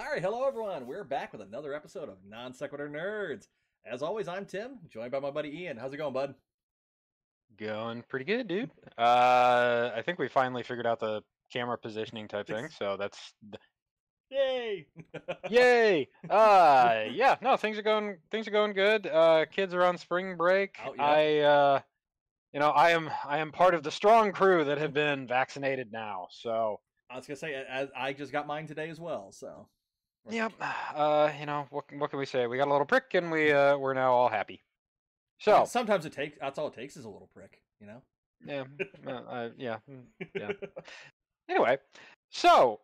All right, hello everyone. We're back with another episode of Non Sequitur Nerds. As always, I'm Tim, joined by my buddy Ian. How's it going, bud? Going pretty good, dude. I think we finally figured out the camera positioning type thing, so that's Yay! yay. Yeah, no, things are going good. Kids are on spring break. Oh, yeah. I am part of the strong crew that have been vaccinated now. So, I was gonna say, I just got mine today as well. So, yep. What can we say? We got a little prick, and we're now all happy. So sometimes it takes. That's all it takes is a little prick, you know. yeah, yeah. Anyway, so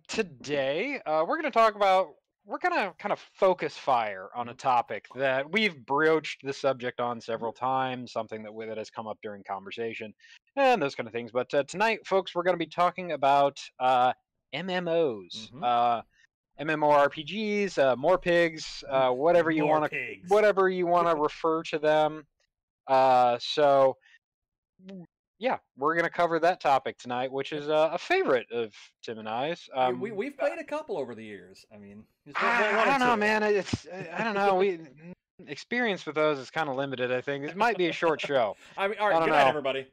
today we're going to talk about, we're going to kind of focus fire on a topic that we've broached the subject on several times, something that has come up during conversation and those kind of things. But tonight, folks, we're going to be talking about MMOs, MMORPGs, more pigs, whatever you want to refer to them. So yeah, we're going to cover that topic tonight, which is a favorite of Tim and I's. We've played a couple over the years. I mean, I don't know, man. I don't know. Experience with those is kind of limited. I think it might be a short show. I mean, all right. Good night, everybody.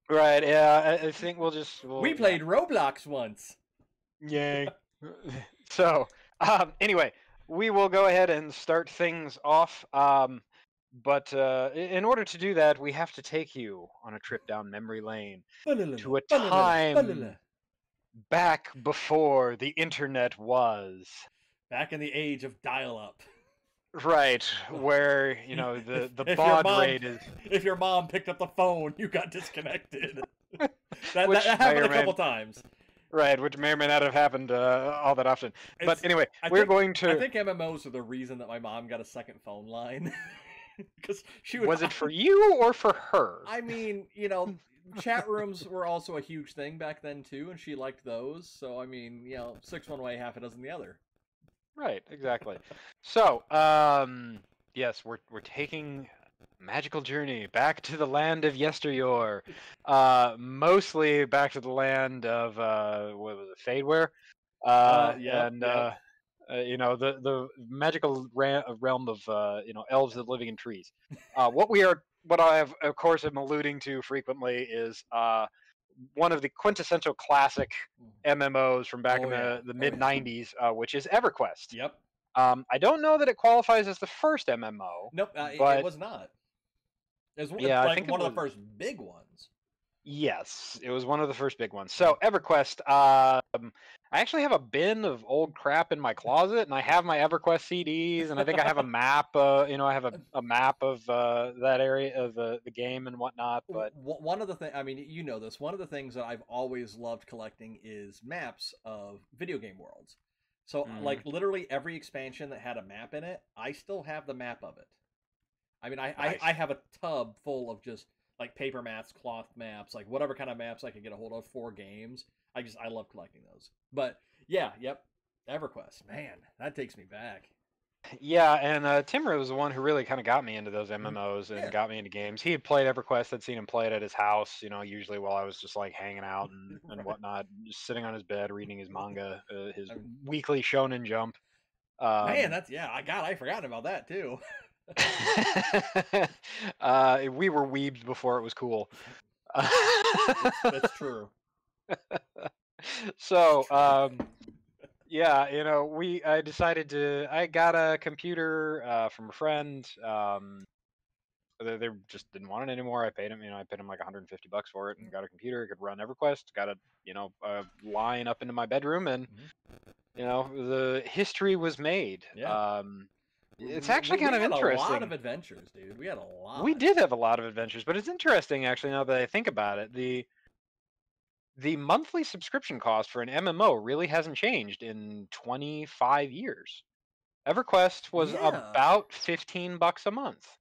Right. Yeah. I think we played Roblox once. Yay. So, anyway, we will go ahead and start things off. But in order to do that, we have to take you on a trip down memory lane to a time back before the internet was. Back in the age of dial-up. Right, where, the baud rate is... If your mom picked up the phone, you got disconnected. that happened a couple times. Right, which may or may not have happened all that often. But anyway, I think MMOs are the reason that my mom got a second phone line. Because was it for you or for her? I mean, chat rooms were also a huge thing back then too, and she liked those. So I mean, 6 one way, half a dozen the other. Right, exactly. So, yes, we're taking a magical journey back to the land of yesteryear. Mostly back to the land of what was it, Fadeware? The magical realm of elves that living in trees. What I have, of course, am alluding to frequently is one of the quintessential classic MMOs from back in the mid '90s, which is Everquest. Yep. I don't know that it qualifies as the first MMO. Nope, it was not. It was I think one of the first big ones. Yes, it was one of the first big ones. So Everquest, I actually have a bin of old crap in my closet, and I have my Everquest CDs, and I think I have a map. I have a map of that area of the game and whatnot. But one of the things, I mean, this. One of the things that I've always loved collecting is maps of video game worlds. So, like, literally every expansion that had a map in it, I still have the map of it. I mean, I have a tub full of just like paper maps, cloth maps, like whatever kind of maps I could get a hold of for games. I love collecting those. But yeah, yep, EverQuest, man, that takes me back. Yeah, and Timmer was the one who really kind of got me into those MMOs and got me into games. He had played EverQuest. I'd seen him play it at his house, usually while I was just like hanging out and whatnot, just sitting on his bed reading his manga, his weekly Shonen Jump. Man, I forgot about that too. We were weebs before it was cool. That's true. So, yeah, I got a computer from a friend. They just didn't want it anymore. I paid him like $150 for it and got a computer. It could run EverQuest. Got a line up into my bedroom, and the history was made. Yeah. It's actually kind of interesting. We had a lot of adventures, dude. We had a lot. We did have a lot of adventures, but it's interesting actually now that I think about it. The monthly subscription cost for an MMO really hasn't changed in 25 years. EverQuest was about $15 a month.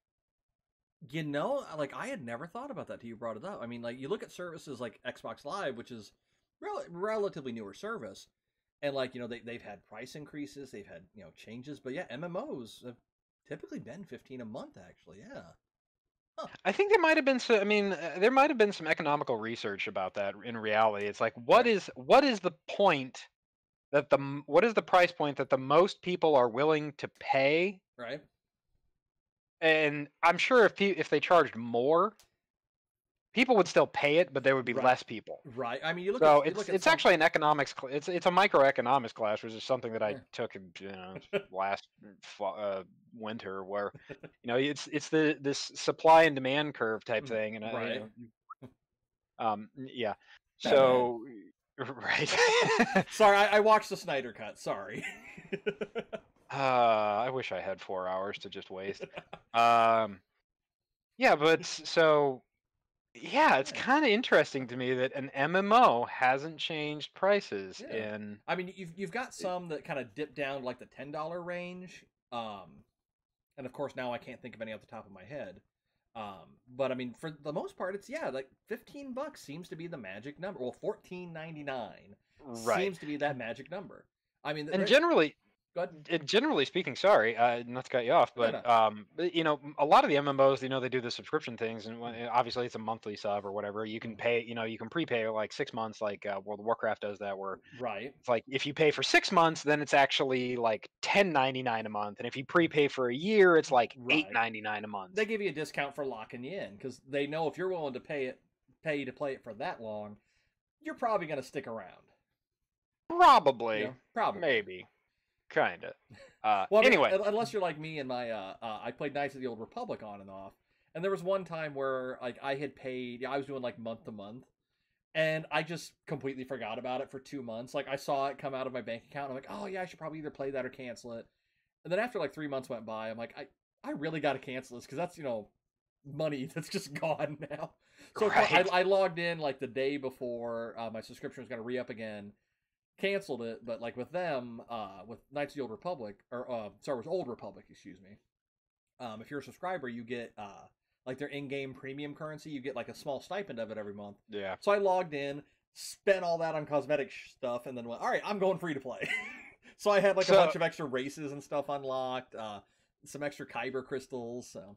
Like I had never thought about that till you brought it up. I mean, like you look at services like Xbox Live, which is relatively newer service. And like, they've had price increases, they've had, changes, but yeah, MMOs have typically been $15 a month actually. Yeah. Huh. I think there might have been there might have been some economical research about that in reality. It's like, what is the point that what is the price point that the most people are willing to pay? Right. And I'm sure if they charged more, people would still pay it, but there would be Right. less people. Right. I mean, you look So at it's some. actually an economics. It's a microeconomics class, which is something that I Yeah. took in last winter, where it's this supply and demand curve type thing, and Right. yeah. Batman. So right. Sorry, I watched the Snyder Cut. Sorry. I wish I had 4 hours to just waste. Yeah, but so yeah, it's Yeah. kind of interesting to me that an MMO hasn't changed prices Yeah. in. I mean, you've got some that kind of dip down to like the $10 range. And of course now I can't think of any off the top of my head. But I mean, for the most part, it's like $15 seems to be the magic number. Well, $14.99 Right. seems to be that magic number. I mean, And generally, go ahead. generally speaking, sorry, not to cut you off, No, no. but, a lot of the MMOs, they do the subscription things, and obviously it's a monthly sub or whatever. You can pay, you can prepay like 6 months, like World of Warcraft does that, where Right. it's like if you pay for 6 months, then it's actually like $10.99 a month, and if you prepay for a year, it's like Right. $8.99 a month. They give you a discount for locking you in because they know if you're willing to pay to play it for that long, you're probably going to stick around. Probably, probably, maybe, kind of. Well, anyway, unless you're like me and my I played Knights of the Old Republic on and off, and there was one time where like I had paid, I was doing like month to month, and I just completely forgot about it for 2 months. Like I saw it come out of my bank account, and I'm like, oh yeah, I should probably either play that or cancel it. And then after like 3 months went by, I'm like, I really got to cancel this because that's money that's just gone now. So right. I logged in like the day before my subscription was going to re-up again, canceled it, but like with them, with Knights of the Old Republic, or Star Wars Old Republic, excuse me, if you're a subscriber, you get like their in-game premium currency, you get like a small stipend of it every month. Yeah. So I logged in, spent all that on cosmetic stuff, and then went, all right, I'm going free to play. So I had like a bunch of extra races and stuff unlocked, some extra Kyber crystals. So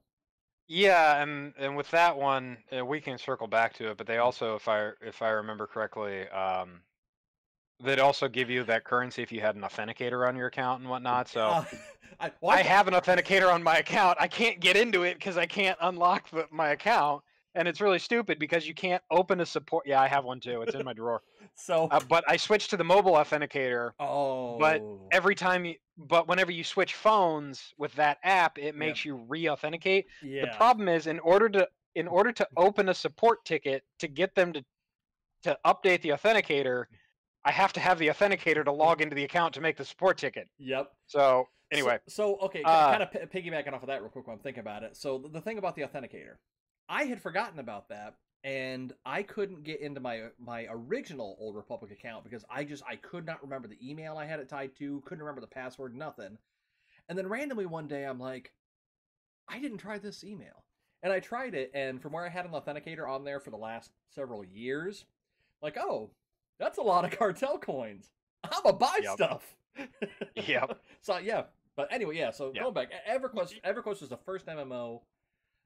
yeah, and with that one, we can circle back to it. But they also, if I remember correctly, they'd also give you that currency if you had an authenticator on your account and whatnot. So I have an authenticator on my account. I can't get into it because I can't unlock my account. And it's really stupid because you can't open a support. Yeah, I have one too. It's in my drawer. So, but I switched to the mobile authenticator. Oh. But whenever you switch phones with that app, it makes you re-authenticate. Yeah. The problem is, in order to open a support ticket to get them to update the authenticator, I have to have the authenticator to log into the account to make the support ticket. Yep. So anyway. So okay, kind of piggybacking off of that real quick while I'm thinking about it. So the thing about the authenticator, I had forgotten about that, and I couldn't get into my original Old Republic account because I could not remember the email I had it tied to, couldn't remember the password, nothing. And then randomly one day I'm like, I didn't try this email. And I tried it, and from where I had an authenticator on there for the last several years, like, oh, that's a lot of cartel coins. I'm gonna buy stuff. Yep. So yeah, but anyway, yeah. So going back, EverQuest was the first MMO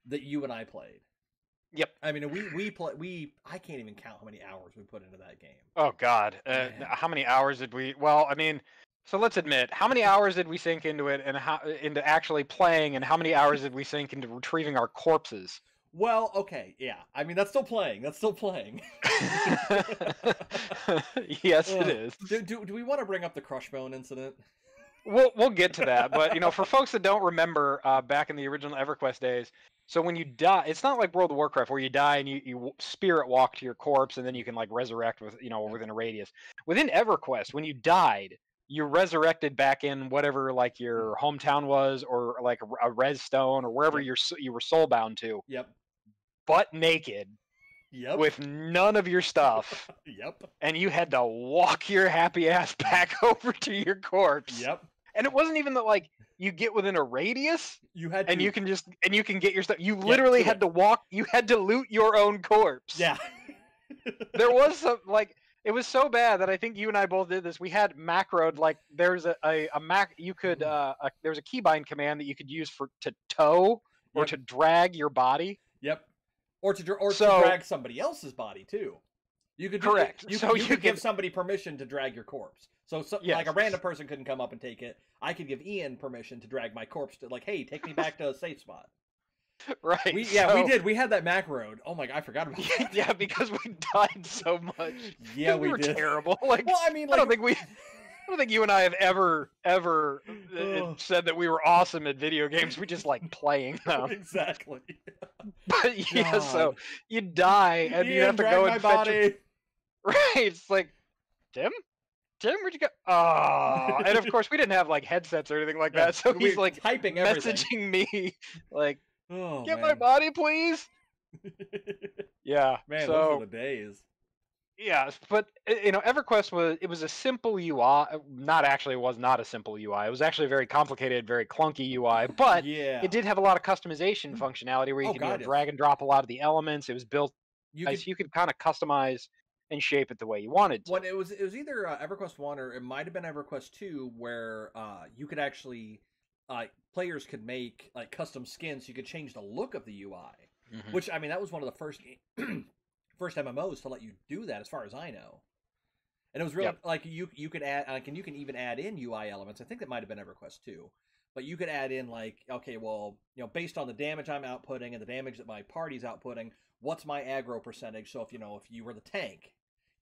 that you and I played. Yep. I mean, I can't even count how many hours we put into that game. Oh God, how many hours did we? Well, I mean, so let's admit, how many hours did we sink into it, and into actually playing, and how many hours did we sink into retrieving our corpses? Well, okay, yeah. I mean, that's still playing. Yes, it is. Do we want to bring up the Crushbone incident? We'll get to that, but for folks that don't remember, back in the original EverQuest days, so when you die, it's not like World of Warcraft where you die and you spirit walk to your corpse and then you can like resurrect within a radius. Within EverQuest, when you died, you resurrected back in whatever like your hometown was, or like a res stone, or wherever you were soulbound to. Yep. Butt naked. Yep. With none of your stuff. Yep. And you had to walk your happy ass back over to your corpse. Yep. And it wasn't even that like you get within a radius. You had to, and you can get your stuff. You literally had to walk. You had to loot your own corpse. Yeah. There was some like. It was so bad that I think you and I both did this. We had macroed, like there's a mac. You could there was a keybind command that you could use to tow or to drag your body. Yep. Or to drag somebody else's body too. You could correct. You could give somebody permission to drag your corpse. So Yes. like a random person couldn't come up and take it. I could give Ian permission to drag my corpse to, like, hey, take me back to a safe spot. Right. We did. We had that Mac road. Oh my god, I forgot about that. Yeah, because we died so much. Yeah, we were did. terrible. Like, well, I mean, like, I don't think you and I have ever said that we were awesome at video games. We just like playing them. Exactly. But yeah, so you die and you have to go and fetch it. Right. It's like, Tim, where'd you go? Oh, and of course we didn't have like headsets or anything like that. So he's like typing messaging me like, oh, get my body, please. Yeah. Man, so, those are the days. Yeah, but EverQuest was a simple UI. It was not a simple UI. It was actually a very complicated, very clunky UI. But it did have a lot of customization functionality where you could drag and drop a lot of the elements. It was built you could kind of customize and shape it the way you wanted to. Well, it was either EverQuest 1 or it might have been EverQuest 2 where you could actually players could make like custom skins. You could change the look of the UI, which I mean that was one of the first MMOs to let you do that, as far as I know. And it was really like you could add and you can even add in UI elements. I think that might have been EverQuest 2. But you could add in like, okay, well, based on the damage I'm outputting and the damage that my party's outputting, what's my aggro percentage? So if you were the tank,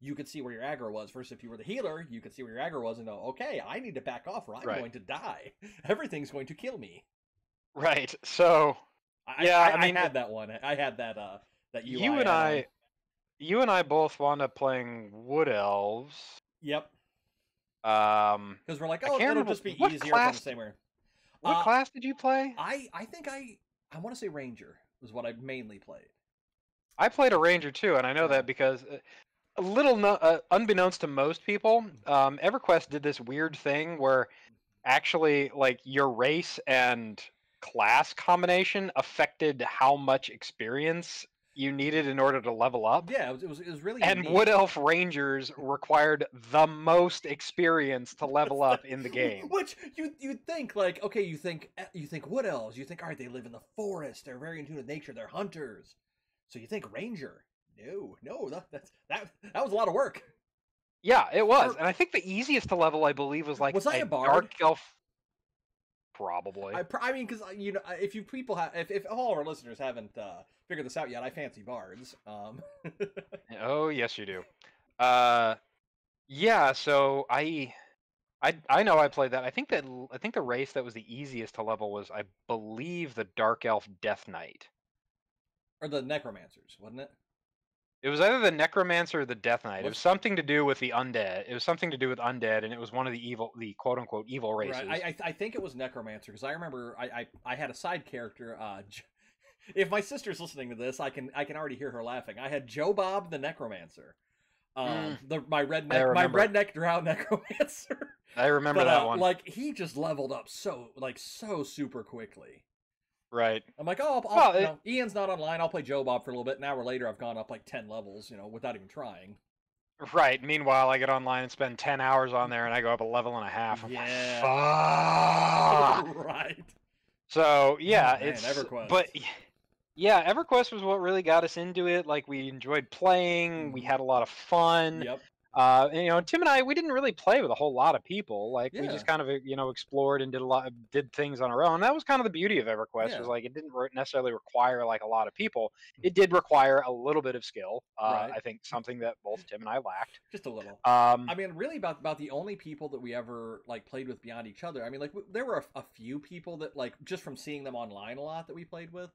you could see where your aggro was. Versus if you were the healer, you could see where your aggro was and know, okay, I need to back off or I'm going to die. Everything's going to kill me. Right. So I had that one. I had that UI. You and I both wound up playing Wood Elves. Yep. Because we're like, oh, it'll just be easier from the same way. What class did you play? I think I want to say Ranger was what I mainly played. I played a Ranger too, and I know that because a little unbeknownst to most people, EverQuest did this weird thing where actually like your race and class combination affected how much experience you needed in order to level up. Yeah, it was really and unique. Wood Elf Rangers required the most experience to level up in the game. Which you'd think like, okay, you think Wood Elves, you think, all right, they live in the forest, they're very in tune with nature, they're hunters. So you think Ranger. No, that was a lot of work. Yeah, it was. And I think the easiest to level, I believe, was like a bard? Dark Elf. Probably. I mean, because if all our listeners haven't figured this out yet, I fancy bards. Oh yes, you do. Yeah. So I know I played that. I think the race that was the easiest to level was, I believe, the Dark Elf Death Knight. Or the Necromancers, wasn't it? It was either the Necromancer or the Death Knight. It was something to do with the undead. It was something to do with undead, and it was one of the quote unquote evil races. Right. I think it was Necromancer because I remember I had a side character. If my sister's listening to this, I can already hear her laughing. I had Joe Bob the Necromancer, my redneck drow Necromancer. I remember that one. Like he just leveled up so super quickly. Right. I'm like, Ian's not online. I'll play Joe Bob for a little bit. An hour later, I've gone up like 10 levels, without even trying. Right. Meanwhile, I get online and spend 10 hours on there, and I go up a level and a half. I'm like, fuck. Right. So yeah, it's EverQuest. But yeah, EverQuest was what really got us into it. Like we enjoyed playing. We had a lot of fun. Yep. And Tim and I, we didn't really play with a whole lot of people. Like we just kind of, explored and did things on our own. That was kind of the beauty of EverQuest. Was like it didn't necessarily require like a lot of people. It did require a little bit of skill. Right. I think something that both Tim and I lacked. Just a little. I mean, really about the only people that we ever like played with beyond each other. I mean, like there were a few people that like just from seeing them online a lot that we played with,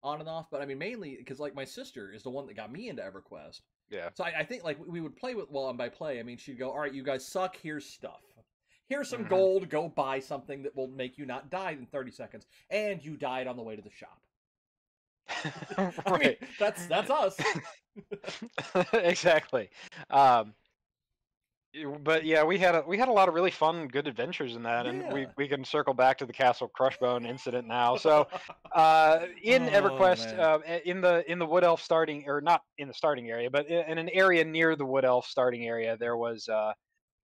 on and off. But I mean, mainly because like my sister is the one that got me into EverQuest. Yeah. So I think like we would play with, and by play I mean she'd go, all right, you guys suck, here's stuff. Here's some gold, go buy something that will make you not die in 30 seconds. And you died on the way to the shop. Right. I mean, that's us. Exactly. But yeah, we had a lot of really fun, good adventures in that, and we can circle back to the Castle Crushbone incident now. So, in EverQuest, in the Wood Elf starting, or not in the starting area, but in an area near the Wood Elf starting area, there was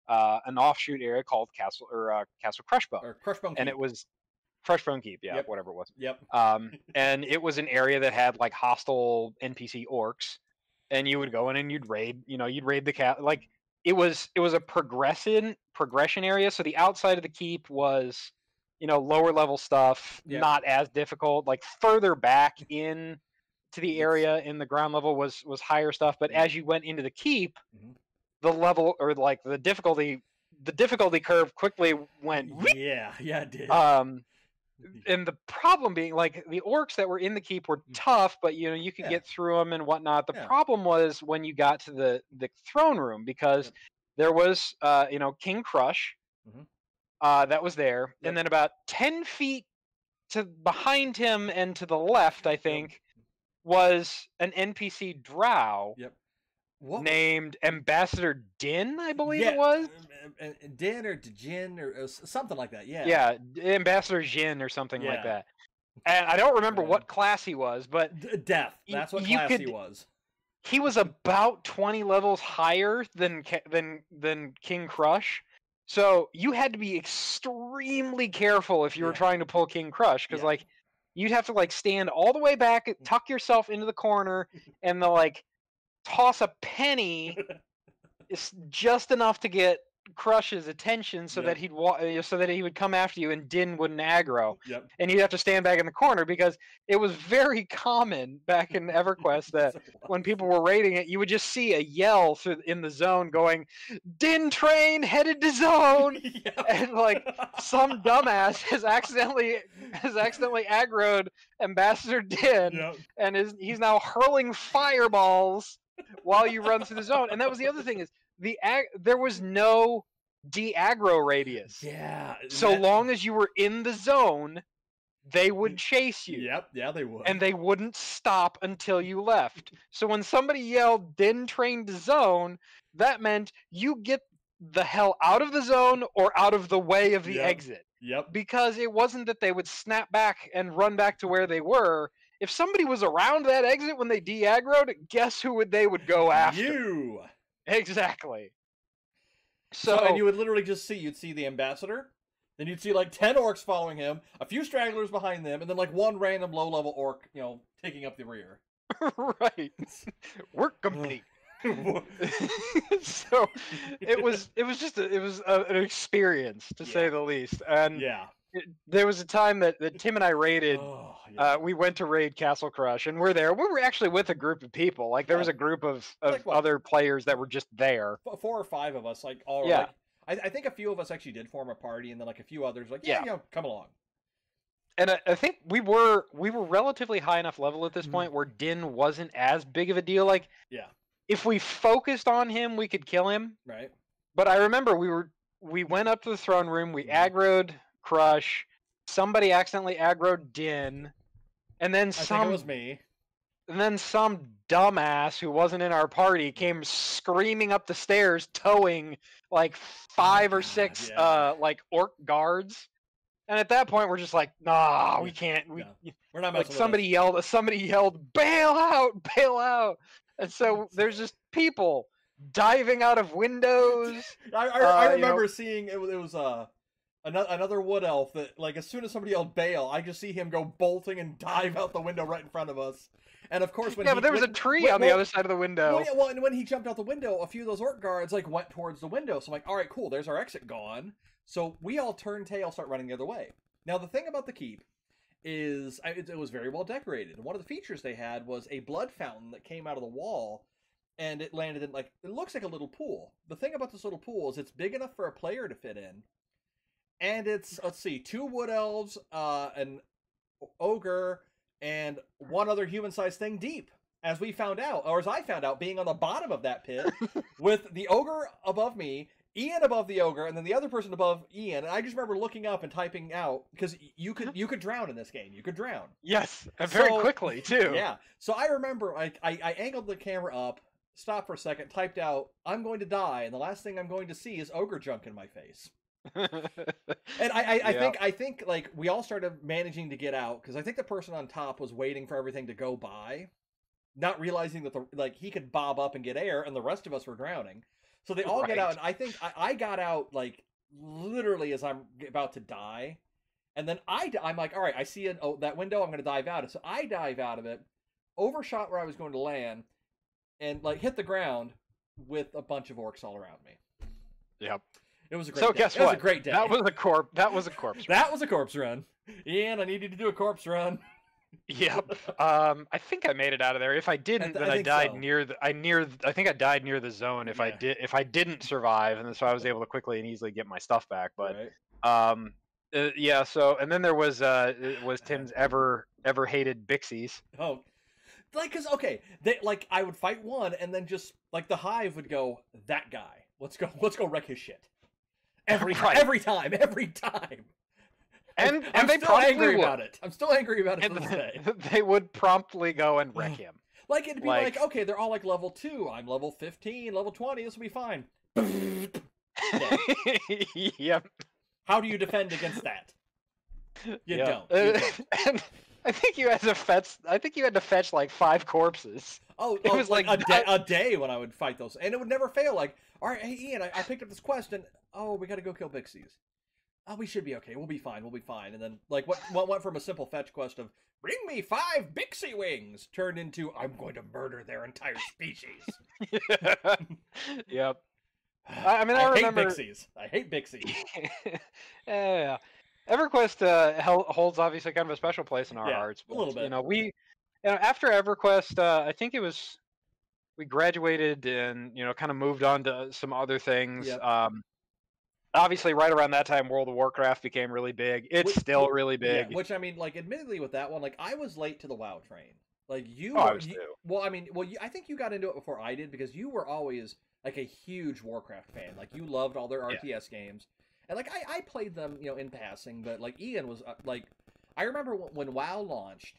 an offshoot area called Castle Crushbone, or Crushbone Keep. And it was Crushbone Keep, whatever it was. Yep. And it was an area that had like hostile NPC orcs, and you would go in and you'd raid the cat like. it was a progression area. So the outside of the keep was, lower level stuff, Yep. not as difficult. Like further back in to the area in the ground level was higher stuff. But as you went into the keep, the level or like the difficulty curve quickly went. Yeah, it did. And the problem being, like, the orcs that were in the keep were tough, but you could get through them and whatnot. The problem was when you got to the throne room, because there was King Crush that was there, and then about 10 feet to behind him and to the left, I think, was an NPC drow. Named Ambassador Din, I believe it was. Din or Jin or something like that. Yeah, Ambassador Jin or something like that. And I don't remember what class he was, but Death. That's what class he was. He was about 20 levels higher than King Crush. So you had to be extremely careful if you were trying to pull King Crush, because like you'd have to like stand all the way back, tuck yourself into the corner, and toss a penny is just enough to get Crush's attention so that so that he would come after you and Din wouldn't aggro. And you'd have to stand back in the corner, because it was very common back in EverQuest that when people were raiding it, you would just see a yell in the zone going, "Din train headed to zone," and like some dumbass has accidentally aggroed Ambassador Din, and he's now hurling fireballs while you run through the zone. And that was the other thing, is there was no de-aggro radius. So long as you were in the zone, they would chase you. They would. And they wouldn't stop until you left. So when somebody yelled "Din train to zone," that meant you get the hell out of the zone or out of the way of the exit. Because it wasn't that they would snap back and run back to where they were. If somebody was around that exit when they de-aggroed, guess who they would go after? You! Exactly. So and you would literally just you'd see the ambassador, then you'd see like 10 orcs following him, a few stragglers behind them, and then like one random low-level orc, taking up the rear. Right. We're complete. So it was an experience, to say the least. And there was a time that Tim and I raided. We went to raid Castle Crush, and we were actually with a group of people. Like there was a group of like other players that were just there. 4 or 5 of us, like all. I think a few of us actually did form a party, and then like a few others, like come along. And I think we were relatively high enough level at this point where Din wasn't as big of a deal. Like if we focused on him, we could kill him. Right. But I remember we went up to the throne room, we aggroed Crush, somebody accidentally aggroed Din, and then I think it was me. And then some dumbass who wasn't in our party came screaming up the stairs, towing like 5 or 6 like orc guards. And at that point, we're just like, nah, we can't. We're not messing with somebody yelled, "Bail out! Bail out!" And so there's just people diving out of windows. I remember seeing it was another wood elf that, like, as soon as somebody yelled "bail," I just see him go bolting and dive out the window right in front of us. And of course, but there was a tree on the other side of the window. And when he jumped out the window, a few of those orc guards like went towards the window. So I'm like, all right, cool. There's our exit gone. So we all turn tail, start running the other way. Now the thing about the keep is it was very well decorated. And one of the features they had was a blood fountain that came out of the wall, and it landed in like it looks like a little pool. The thing about this little pool is it's big enough for a player to fit in, and it's 2 wood elves, an ogre, and one other human-sized thing deep, as we found out, or as I found out, being on the bottom of that pit, with the ogre above me, Ian above the ogre, and then the other person above Ian. And I just remember looking up and typing out, because you could drown in this game. You could drown. Yes, and very quickly, too. Yeah. So I remember I angled the camera up, stopped for a second, typed out, "I'm going to die, and the last thing I'm going to see is ogre junk in my face." And I think like we all started managing to get out, because I think the person on top was waiting for everything to go by, not realizing that he could bob up and get air, and the rest of us were drowning. So they all get out, and I think I got out like literally as I'm about to die, and then I'm like, all right, I see that window, I'm going to dive out. So I dive out of it, overshot where I was going to land, and like hit the ground, with a bunch of orcs all around me. Yep. It was a great So day. guess It what? was a great day. That was a corpse run. That was a corpse run. Ian, I need you to do a corpse run. Yep. I think I made it out of there. If I didn't, then I died so. I think I died near the zone if I didn't survive, and so I was able to quickly and easily get my stuff back. But yeah, so and then there was Tim's ever hated Bixies. Oh. Cause okay, I would fight one and then just the hive would go, that guy. Let's go wreck his shit. Every time. And I'm they still angry would. about it. I'm still angry about it to this day. They would promptly go and wreck him. It'd be okay, they're all level 2. I'm level 15, level 20. This will be fine. Yep. How do you defend against that? You don't. And I think you had to fetch like 5 corpses. It was like a day when I would fight those, and it would never fail. All right, hey Ian, I picked up this quest, and we got to go kill Bixies. Oh, we should be okay. We'll be fine. And then what went from a simple fetch quest of bring me 5 Bixie wings turned into I'm going to murder their entire species. Yep. I mean, I remember I hate Bixies. Yeah. EverQuest holds obviously kind of a special place in our hearts. But, a little bit. After EverQuest, I think we graduated and kind of moved on to some other things. Yep. Obviously, right around that time, World of Warcraft became really big. It's still really big. Yeah, which I mean, admittedly, with that one, I was late to the WoW train. I was too. Well, I mean, I think you got into it before I did because you were always a huge Warcraft fan. You loved all their RTS games. And I played them, in passing, but Ian was I remember when WoW launched,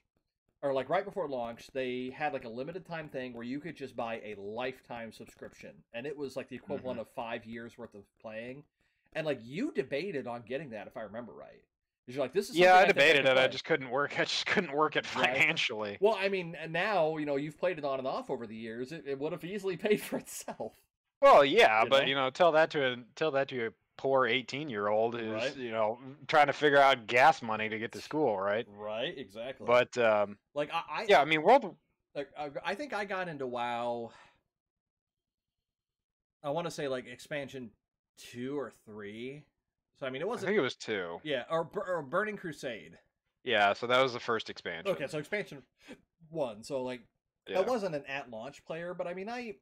or right before launch, they had a limited time thing where you could just buy a lifetime subscription, and it was the equivalent of 5 years worth of playing, and you debated on getting that if I remember right. Because you're this is I debated it. I just couldn't work. I just couldn't work it financially. Right. Well, I mean, and now you've played it on and off over the years. It would have easily paid for itself. Well, yeah, but tell that to a poor 18-year-old who's trying to figure out gas money to get to school, right? Right, exactly. But I mean, I think I got into WoW. I want to say expansion 2 or 3. So I mean, it wasn't. I think it was 2. Yeah, or Burning Crusade. Yeah, so that was the first expansion. Okay, so expansion 1. So I wasn't an at launch player, but I mean, I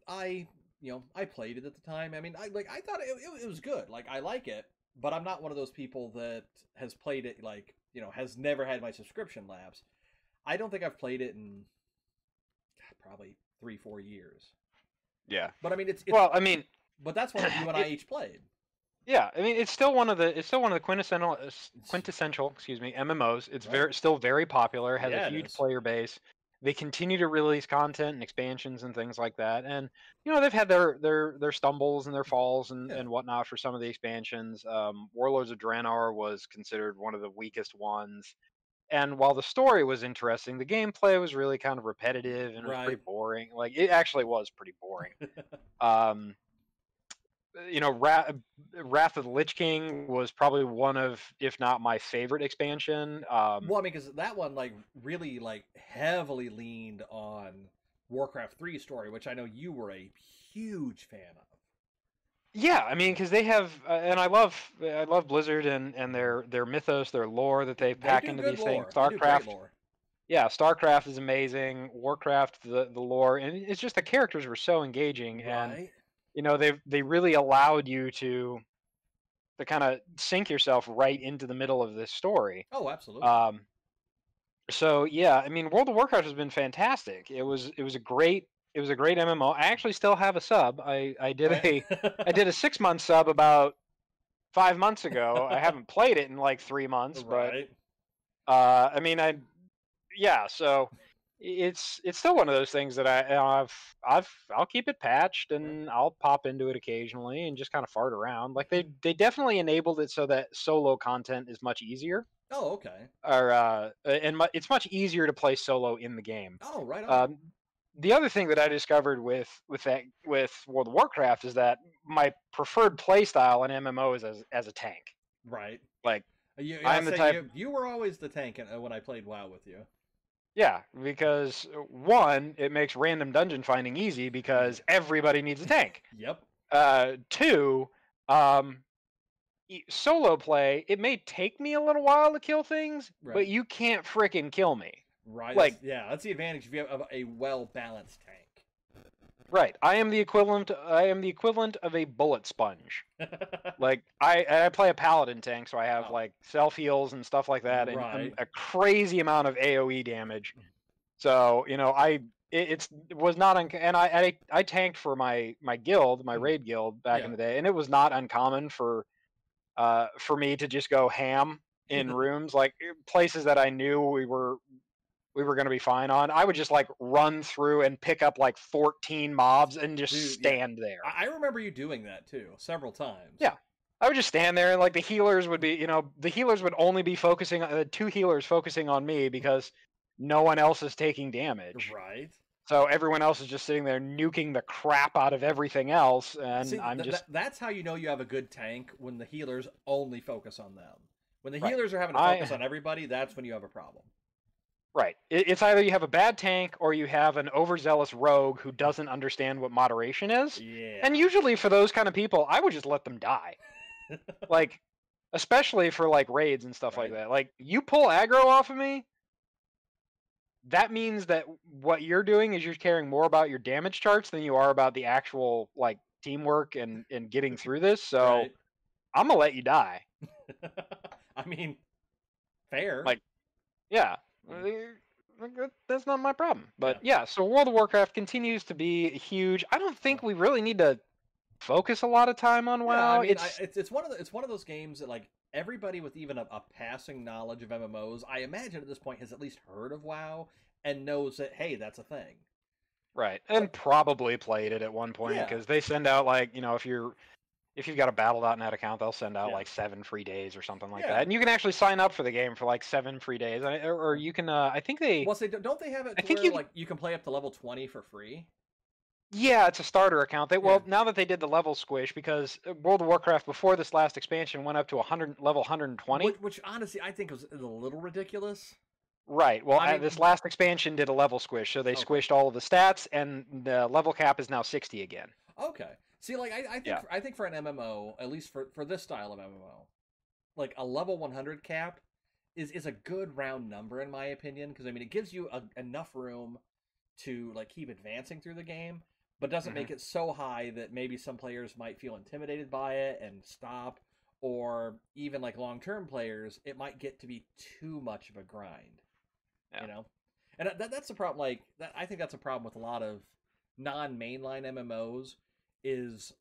played it at the time. I mean, I thought it was good. I like it, but I'm not one of those people that has played it has never had my subscription lapse. I don't think I've played it in probably 3-4 years. Yeah. But I mean, it's but that's one that you and I each played. Yeah, I mean, it's still one of the quintessential, MMOs. It's still very popular. Has a huge player base. They continue to release content and expansions and things like that. And they've had their stumbles and their falls and whatnot for some of the expansions. Warlords of Draenor was considered one of the weakest ones. And while the story was interesting, the gameplay was really kind of repetitive and it was pretty boring. It actually was pretty boring. Wrath of the Lich King was probably one of, if not my favorite expansion. Well, I mean, because that one really heavily leaned on Warcraft 3 story, which I know you were a huge fan of. Yeah, I mean, because they have, and I love Blizzard and their mythos, their lore that they pack into these things. StarCraft. Yeah, StarCraft is amazing. Warcraft, the lore, and it's just the characters were so engaging and. They really allowed you to kind of sink yourself right into the middle of this story. Oh, absolutely. So yeah, I mean, World of Warcraft has been fantastic. It was a great MMO. I actually still have a sub. I did a 6-month sub about 5 months ago. I haven't played it in 3 months, but I mean, so. It's still one of those things that I'll keep it patched and I'll pop into it occasionally and just kind of fart around. They definitely enabled it so that solo content is much easier. Oh, okay. Or it's much easier to play solo in the game. Oh, right on. The other thing that I discovered with World of Warcraft is that my preferred play style in MMO is as a tank. Right. I'm the type. You were always the tank when I played WoW with you. Yeah, because one, it makes random dungeon finding easy because everybody needs a tank. Yep. Two, um, solo play, it may take me a little while to kill things, but Right. you can't fricking kill me. Right. Like, That's the advantage if you have a well balanced tank. right, I am the equivalent of a bullet sponge. Like I play a paladin tank, so I have Oh, like self heals and stuff like that, and right. a crazy amount of AOE damage. So it was not and I tanked for my guild, my raid guild back Yeah. in the day, and it was not uncommon for me to just go ham in rooms like places that I knew we were going to be fine on. I would just like run through and pick up like 14 mobs and just Dude, yeah. stand there. I remember you doing that too, several times. Yeah. I would just stand there and like the healers would be, the healers would only be focusing on two healers focusing on me because no one else is taking damage. Right. So everyone else is just sitting there nuking the crap out of everything else, and See, I'm just that's how you know you have a good tank, when the healers only focus on them. When the right. healers are having to focus on everybody, that's when you have a problem. Right. It's either you have a bad tank or you have an overzealous rogue who doesn't understand what moderation is. Yeah. And usually for those kind of people, I would just let them die. Like, especially for like raids and stuff like Right. that. Like, you pull aggro off of me, that means that what you're doing is you're caring more about your damage charts than you are about the actual like teamwork and getting through this. So Right. I'm gonna let you die. I mean, fair. Like, yeah, that's not my problem. But yeah, so World of Warcraft continues to be huge. I don't think we really need to focus a lot of time on WoW. I mean, it's one of those games that like everybody with even a passing knowledge of MMOs, I imagine at this point has at least heard of WoW and knows that hey, that's a thing. Right, and probably played it at one point Yeah. because they send out like if you've got a Battle.net account, they'll send out Yeah. like 7 free days or something like Yeah. that, and you can actually sign up for the game for like 7 free days, or you can. I think they. Well, don't they have it I to think where like you can play up to level 20 for free? Yeah, it's a starter account. Well, Yeah. now that they did the level squish, because World of Warcraft before this last expansion went up to level 120. Which honestly I think was a little ridiculous. Right. Well, I mean, this last expansion did a level squish, so they Okay. squished all of the stats, and the level cap is now 60 again. Okay. See, like I think for an MMO, at least for this style of MMO, like a level 100 cap is a good round number in my opinion, because I mean it gives you enough room to like keep advancing through the game, but doesn't make it so high that maybe some players might feel intimidated by it and stop, or even like long-term players, it might get to be too much of a grind. Yeah. You know, and that's the problem. Like that, I think that's a problem with a lot of non-mainline MMOs. Is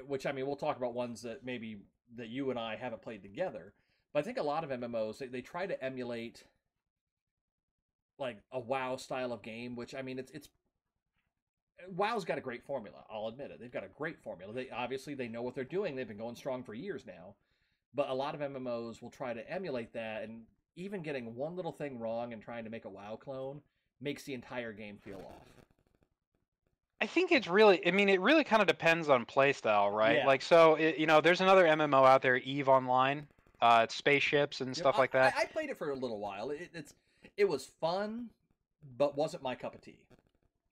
which I mean, we'll talk about ones that maybe that you and I haven't played together. But I think a lot of MMOs they try to emulate like a WoW style of game, which I mean it's WoW's got a great formula. I'll admit it. They've got a great formula. They know what they're doing. They've been going strong for years now. But a lot of MMOs will try to emulate that, and even getting one little thing wrong and trying to make a WoW clone makes the entire game feel off. I think it really kind of depends on playstyle, right? Yeah. Like, so, there's another MMO out there, EVE Online. It's spaceships and stuff like that. I played it for a little while. It was fun, but wasn't my cup of tea.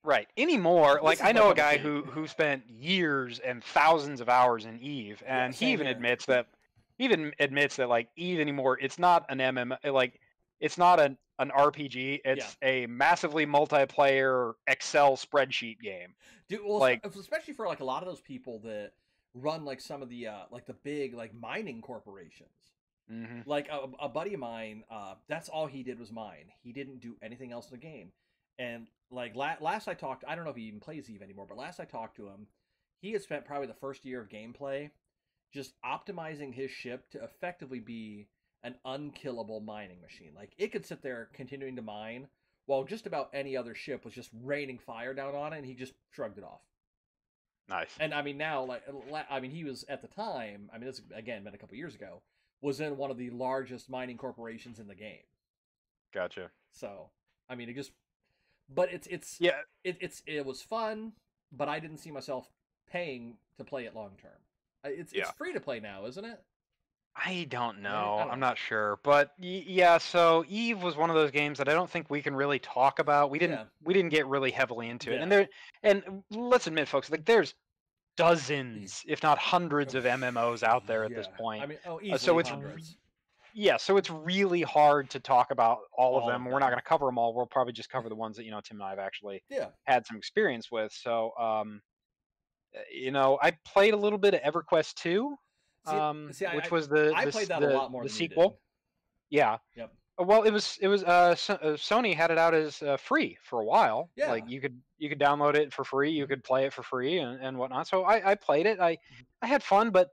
Right. Anymore, like I know a guy who spent years and thousands of hours in EVE, and he even admits that like EVE anymore, it's not an MMO, like it's not an RPG, it's a massively multiplayer Excel spreadsheet game. Dude, well, like especially for like a lot of those people that run like some of the like the big like mining corporations. Mm-hmm. Like a buddy of mine, that's all he did was mine. He didn't do anything else in the game. And like last I talked, I don't know if he even plays EVE anymore, but last I talked to him, he had spent probably the first year of gameplay just optimizing his ship to effectively be an unkillable mining machine. Like it could sit there continuing to mine while just about any other ship was just raining fire down on it, and he just shrugged it off. Nice. And I mean now, he was at the time. I mean, this again been a couple years ago. Was in one of the largest mining corporations in the game. Gotcha. So I mean, it was fun, but I didn't see myself paying to play it long term. It's free to play now, isn't it? I don't Maybe I know. don't I'm know. not sure, but yeah. So Eve was one of those games that I don't think we can really talk about. Yeah, We didn't get really heavily into it, yeah. and let's admit, folks, like there's dozens, if not hundreds, of MMOs out there at this Yeah. I point. mean, oh, So easily hundreds. yeah, so it's really hard to talk about all of All them. of We're not them. going to cover them all. We'll probably just cover the ones that Tim and I have actually Yeah. had some experience with. So I played a little bit of EverQuest 2, See, which I was I played that a lot more the than you did. sequel. Yeah. Yep. Well, Sony had it out as free for a while. Yeah. Like you could download it for free, you Mhm. could play it for free and whatnot. So I played it. I had fun, but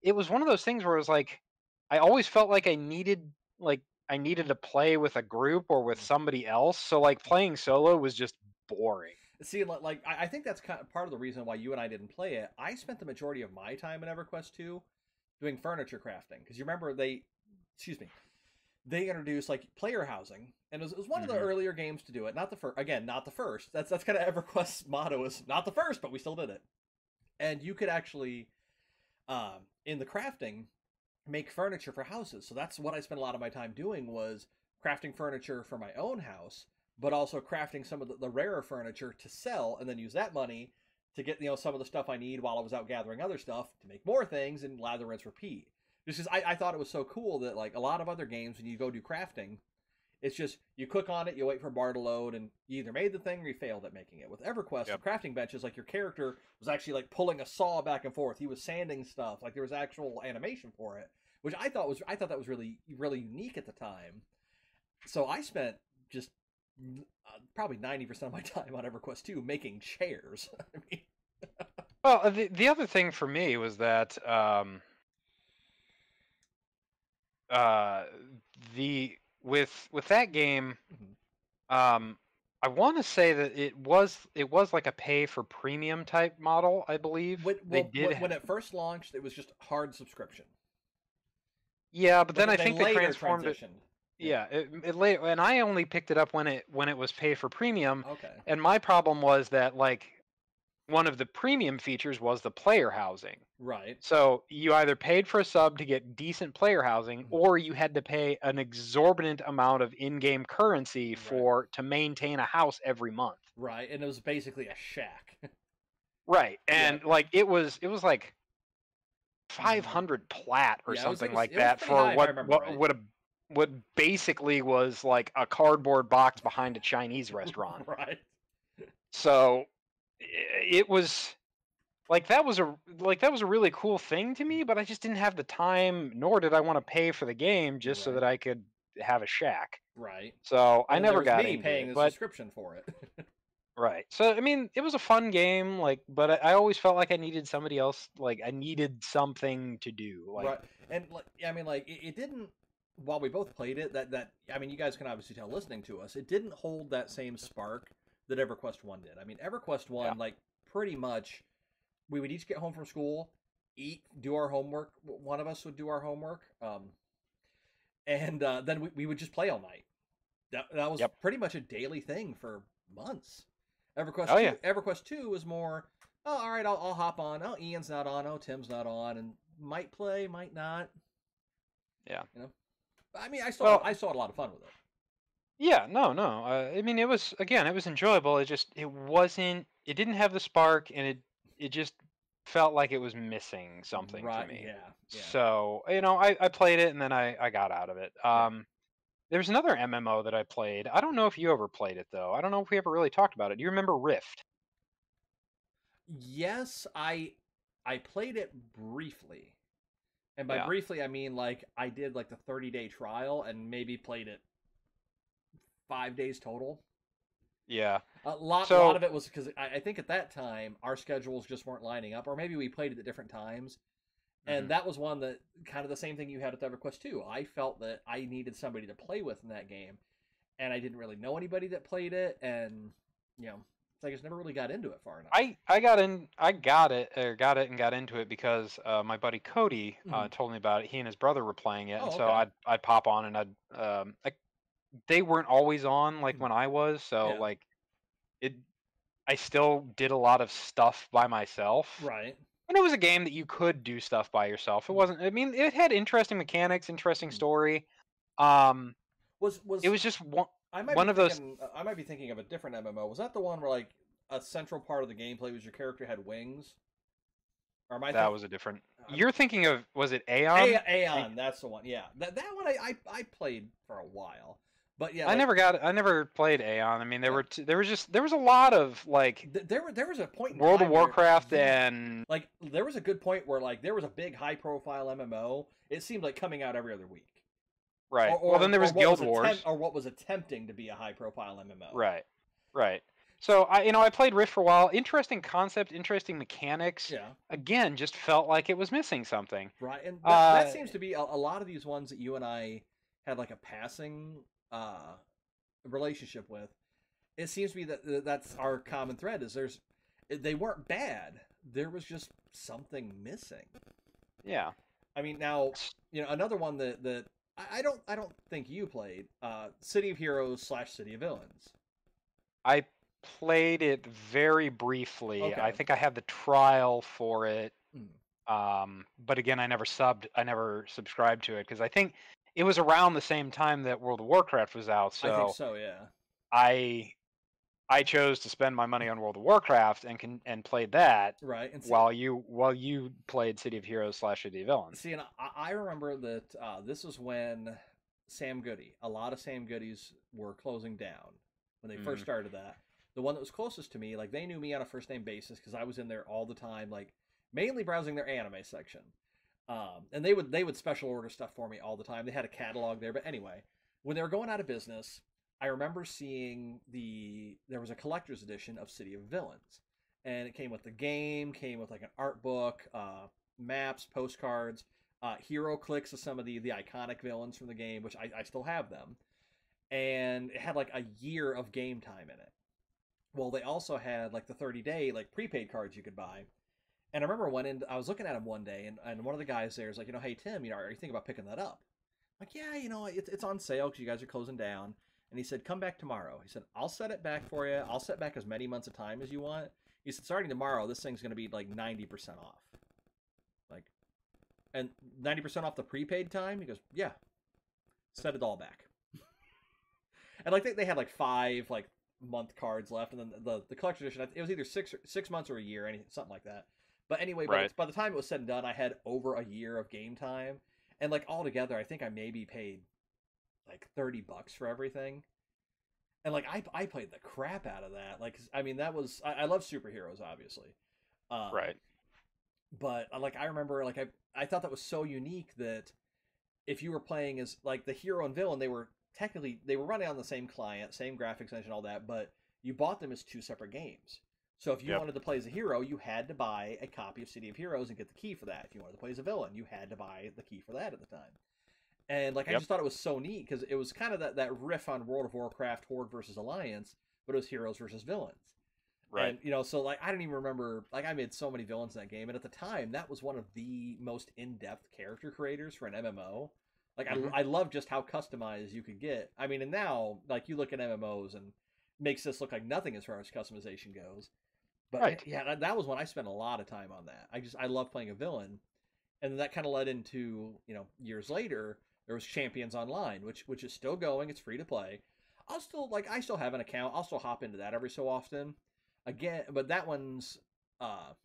it was one of those things where it was like I always felt like I needed to play with a group or with Mhm. somebody else. So like playing solo was just boring. See, like I think that's kind of part of the reason why you and I didn't play it. I spent the majority of my time in EverQuest 2 doing furniture crafting because you remember excuse me, they introduced like player housing, and it was one of the Hmm. earlier games to do it. Not the first, again, not the first. That's kind of EverQuest's motto is not the first, but we still did it. And you could actually, in the crafting, make furniture for houses. So that's what I spent a lot of my time doing was crafting furniture for my own house, but also crafting some of the rarer furniture to sell, and then use that money to get some of the stuff I need while I was out gathering other stuff to make more things and lather, rinse, repeat. Just because I thought it was so cool that like a lot of other games when you go do crafting, it's just you click on it, you wait for a bar to load, and you either made the thing or you failed at making it. With EverQuest, the Yep. crafting benches, like your character was actually like pulling a saw back and forth. He was sanding stuff. Like there was actual animation for it, which I thought that was really really unique at the time. So I spent just probably 90% of my time on EverQuest 2 making chairs. I mean, Well, the other thing for me was that uh, the with that game, um, I want to say that it was like a pay for premium type model. I believe they did. when it first launched, it was just hard subscription, Yeah, but but then I they think they later transformed it. transitioned. Yeah. Yeah, it late, and I only picked it up when it was pay for premium. Okay. And my problem was that like one of the premium features was the player housing. Right. So you either paid for a sub to get decent player housing, or you had to pay an exorbitant amount of in-game currency Right. to maintain a house every month. Right. And it was basically a shack. Right, Yeah. and like it was like 500 plat or Yeah. something like It was that pretty for high if I remember right. what basically was like a cardboard box behind a Chinese restaurant. Right. So it was like that was a really cool thing to me, but I just didn't have the time, nor did I want to pay for the game just so Right. that I could have a shack. Right. So I And then there never was got me into paying it. the But subscription for it. right. So I mean, it was a fun game, like, but I always felt like I needed somebody else, like I needed something to do. Like, Right. And like I mean like it didn't while we both played it that I mean you guys can obviously tell listening to us, it didn't hold that same spark that EverQuest 1 did. I mean EverQuest 1 yeah, like pretty much we would each get home from school, eat, do our homework. One of us would do our homework, and then we would just play all night. That was yep. pretty much a daily thing for months. Oh yeah. EverQuest 2 was more, oh, all right, I'll hop on. Oh, Ian's not on. Oh, Tim's not on, and might play, might not. Yeah. You know, I mean, I saw a lot of fun with it. Yeah, no. I mean, it was again, it was enjoyable. It didn't have the spark, and it just felt like it was missing something for Right? me. Yeah. Yeah. So I played it, and then I got out of it. Yeah. There's another MMO that I played. I don't know if you ever played it though. I don't know if we ever really talked about it. Do you remember Rift? Yes, I played it briefly. And by Yeah. briefly, I mean like I did like the 30-day trial and maybe played it 5 days total. Yeah. A lot So of it was because I think at that time our schedules just weren't lining up, or maybe we played it at different times. And mhm. that was one that kind of the same thing you had with EverQuest 2. I felt that I needed somebody to play with in that game, and I didn't really know anybody that played it, and I just never really got into it far enough. I got in, I got it, or got it and got into it because my buddy Cody Mhm. told me about it. He and his brother were playing it, and Oh, so okay. I'd pop on and they weren't always on like Mhm. when I was, so Yeah. like it I still did a lot of stuff by myself. Right. And it was a game that you could do stuff by yourself. It wasn't. I mean, it had interesting mechanics, interesting story. It Was was just one I might be one of those. thinking I might be thinking of a different MMO. Was that the one where like a central part of the gameplay was your character had wings? Or am I That think was a different. I'm, You're thinking of, was it Aeon? Aeon? That's the one. Yeah, that one I played for a while, but yeah, I like never played Aeon. I mean, yeah, there was a lot of like there was a point in World of time where Warcraft yeah, and like there was a good point where like there was a big high profile MMO. It seemed like coming out every other week. right. Well, then there was Guild Wars, or what was attempting to be a high profile MMO. right, right. So I played Rift for a while. Interesting concept, interesting mechanics. Yeah. Again, just felt like it was missing something. Right, and that seems to be a lot of these ones that you and I had like a passing relationship with. It seems to be that that's our common thread. Is they weren't bad. There was just something missing. Yeah. I mean, now another one that I don't think you played. City of Heroes / City of Villains. I played it very briefly. Okay. I think I had the trial for it. Mm. But again, I never subscribed to it because I think it was around the same time that World of Warcraft was out. So I think so, yeah. I chose to spend my money on World of Warcraft and played that, right. And see, while you played City of Heroes / City of Villains. See, and I remember that this was when a lot of Sam Goodies were closing down when they first started that. The one that was closest to me, like they knew me on a first name basis because I was in there all the time, like mainly browsing their anime section. And they would special order stuff for me all the time. They had a catalog there, but anyway, when they were going out of business, I remember seeing there was a collector's edition of City of Villains, and it came with the game, came with like an art book, maps, postcards, hero clicks of some of the iconic villains from the game, which I still have them, and it had like a year of game time in it. Well, they also had like the 30-day like prepaid cards you could buy. And I remember I was looking at them one day, and one of the guys there is like, hey Tim, are you thinking about picking that up? I'm like, yeah, it's on sale because you guys are closing down. And he said, come back tomorrow. He said, I'll set it back for you. I'll set back as many months of time as you want. He said, starting tomorrow, this thing's going to be like 90% off. Like, and 90% off the prepaid time? He goes, yeah, set it all back. And like they had like 5 like month cards left, and then the collector's edition, it was either 6 months or a year, something like that. But anyway, right. by the time it was said and done, I had over a year of game time, and like altogether, I think I maybe paid like $30 for everything. And like I played the crap out of that. Like, I mean, that was I love superheroes, obviously. Right. But like I remember, like I thought that was so unique that if you were playing as like the hero and villain, they were running on the same client, same graphics engine, all that, but you bought them as 2 separate games. So if you wanted to play as a hero, you had to buy a copy of City of Heroes and get the key for that. If you wanted to play as a villain, you had to buy the key for that at the time. And like I just thought it was so neat because it was kind of that riff on World of Warcraft Horde versus Alliance, but it was heroes versus villains. Right. And so like I don't even remember, like I made so many villains in that game, and at the time that was one of the most in-depth character creators for an MMO. Like I love just how customized you could get. I mean, and now like you look at MMOs and makes this look like nothing as far as customization goes. But yeah, that was when I spent a lot of time on that. I love playing a villain, and then that kind of led into years later there was Champions Online, which is still going. It's free to play. I still have an account. I'll still hop into that every so often. Again, but that one's another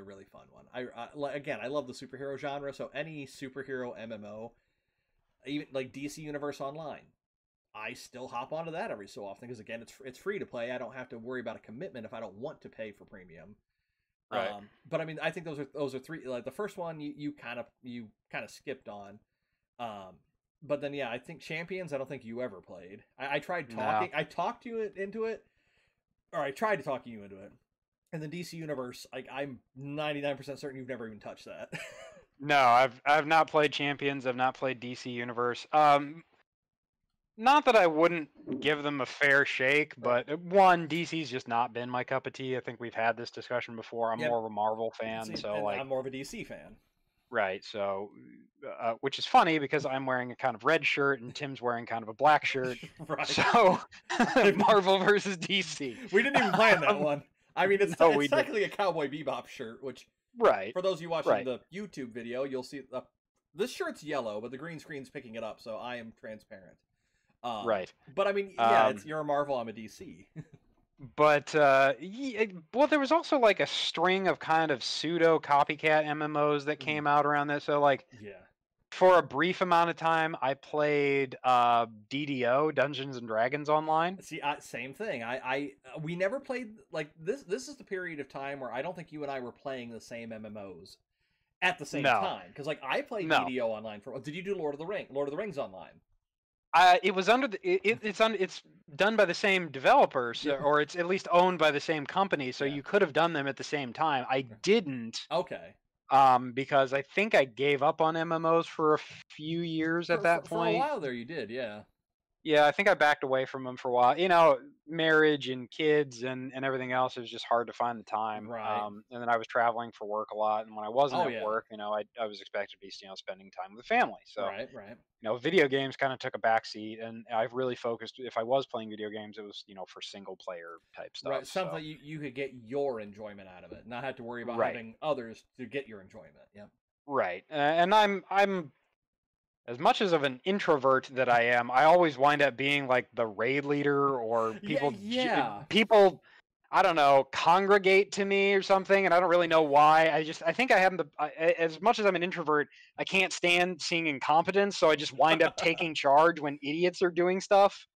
really fun one. I love the superhero genre, so any superhero MMO, even like DC Universe Online, I still hop onto that every so often because again, it's free to play. I don't have to worry about a commitment if I don't want to pay for premium. Right. But I mean, I think those are 3. Like the first one, you kind of skipped on. But then yeah, I think Champions. I don't think you ever played. I tried talking. No. I talked you into it, or I tried to talk you into it. And the DC Universe, like I'm 99% certain you've never even touched that. No, I've not played Champions. I've not played DC Universe. Not that I wouldn't give them a fair shake, but one, DC's just not been my cup of tea. I think we've had this discussion before. I'm more of a Marvel fan, so like I'm more of a DC fan. Right. So, which is funny because I'm wearing a kind of red shirt and Tim's wearing kind of a black shirt. Right. So, Marvel versus DC. We didn't even plan that one. I mean, it's No, it's we didn't. technically a Cowboy Bebop shirt, which Right. for those of you watching Right. the YouTube video, you'll see this shirt's yellow, but the green screen's picking it up, so I am transparent. Right. But I mean, yeah, Um, you're a Marvel, I'm a DC. but well, there was also like a string of kind of pseudo copycat MMOs that came out around that. So like Yeah. for a brief amount of time, I played DDO, Dungeons and Dragons Online. See, same thing. We never played like this. This is the period of time where I don't think you and I were playing the same MMOs at the same time. Because like I played DDO online for. Did you do Lord of the Rings online? It was under the it's done by the same developers, or it's at least owned by the same company. So you could have done them at the same time. I didn't. Okay. Because I think I gave up on MMOs for a few years at that point. For a while there, you did, yeah. Yeah, I think I backed away from them for a while. You know, marriage and kids and everything else, it was just hard to find the time. Right. And then I was traveling for work a lot, and when I wasn't at work, you know, I was expected to be, you know, spending time with the family. So, right. You know, video games kind of took a backseat, and I've really focused. If I was playing video games, it was, you know, for single player type stuff. Right, something you could get your enjoyment out of it, not have to worry about having others to get your enjoyment. Yep. Right, and I'm as much as of an introvert that I am, I always wind up being like the raid leader, or people people, I don't know, congregate to me or something, and I don't really know why. I think I have as much as I'm an introvert, I can't stand seeing incompetence, so I just wind up taking charge when idiots are doing stuff.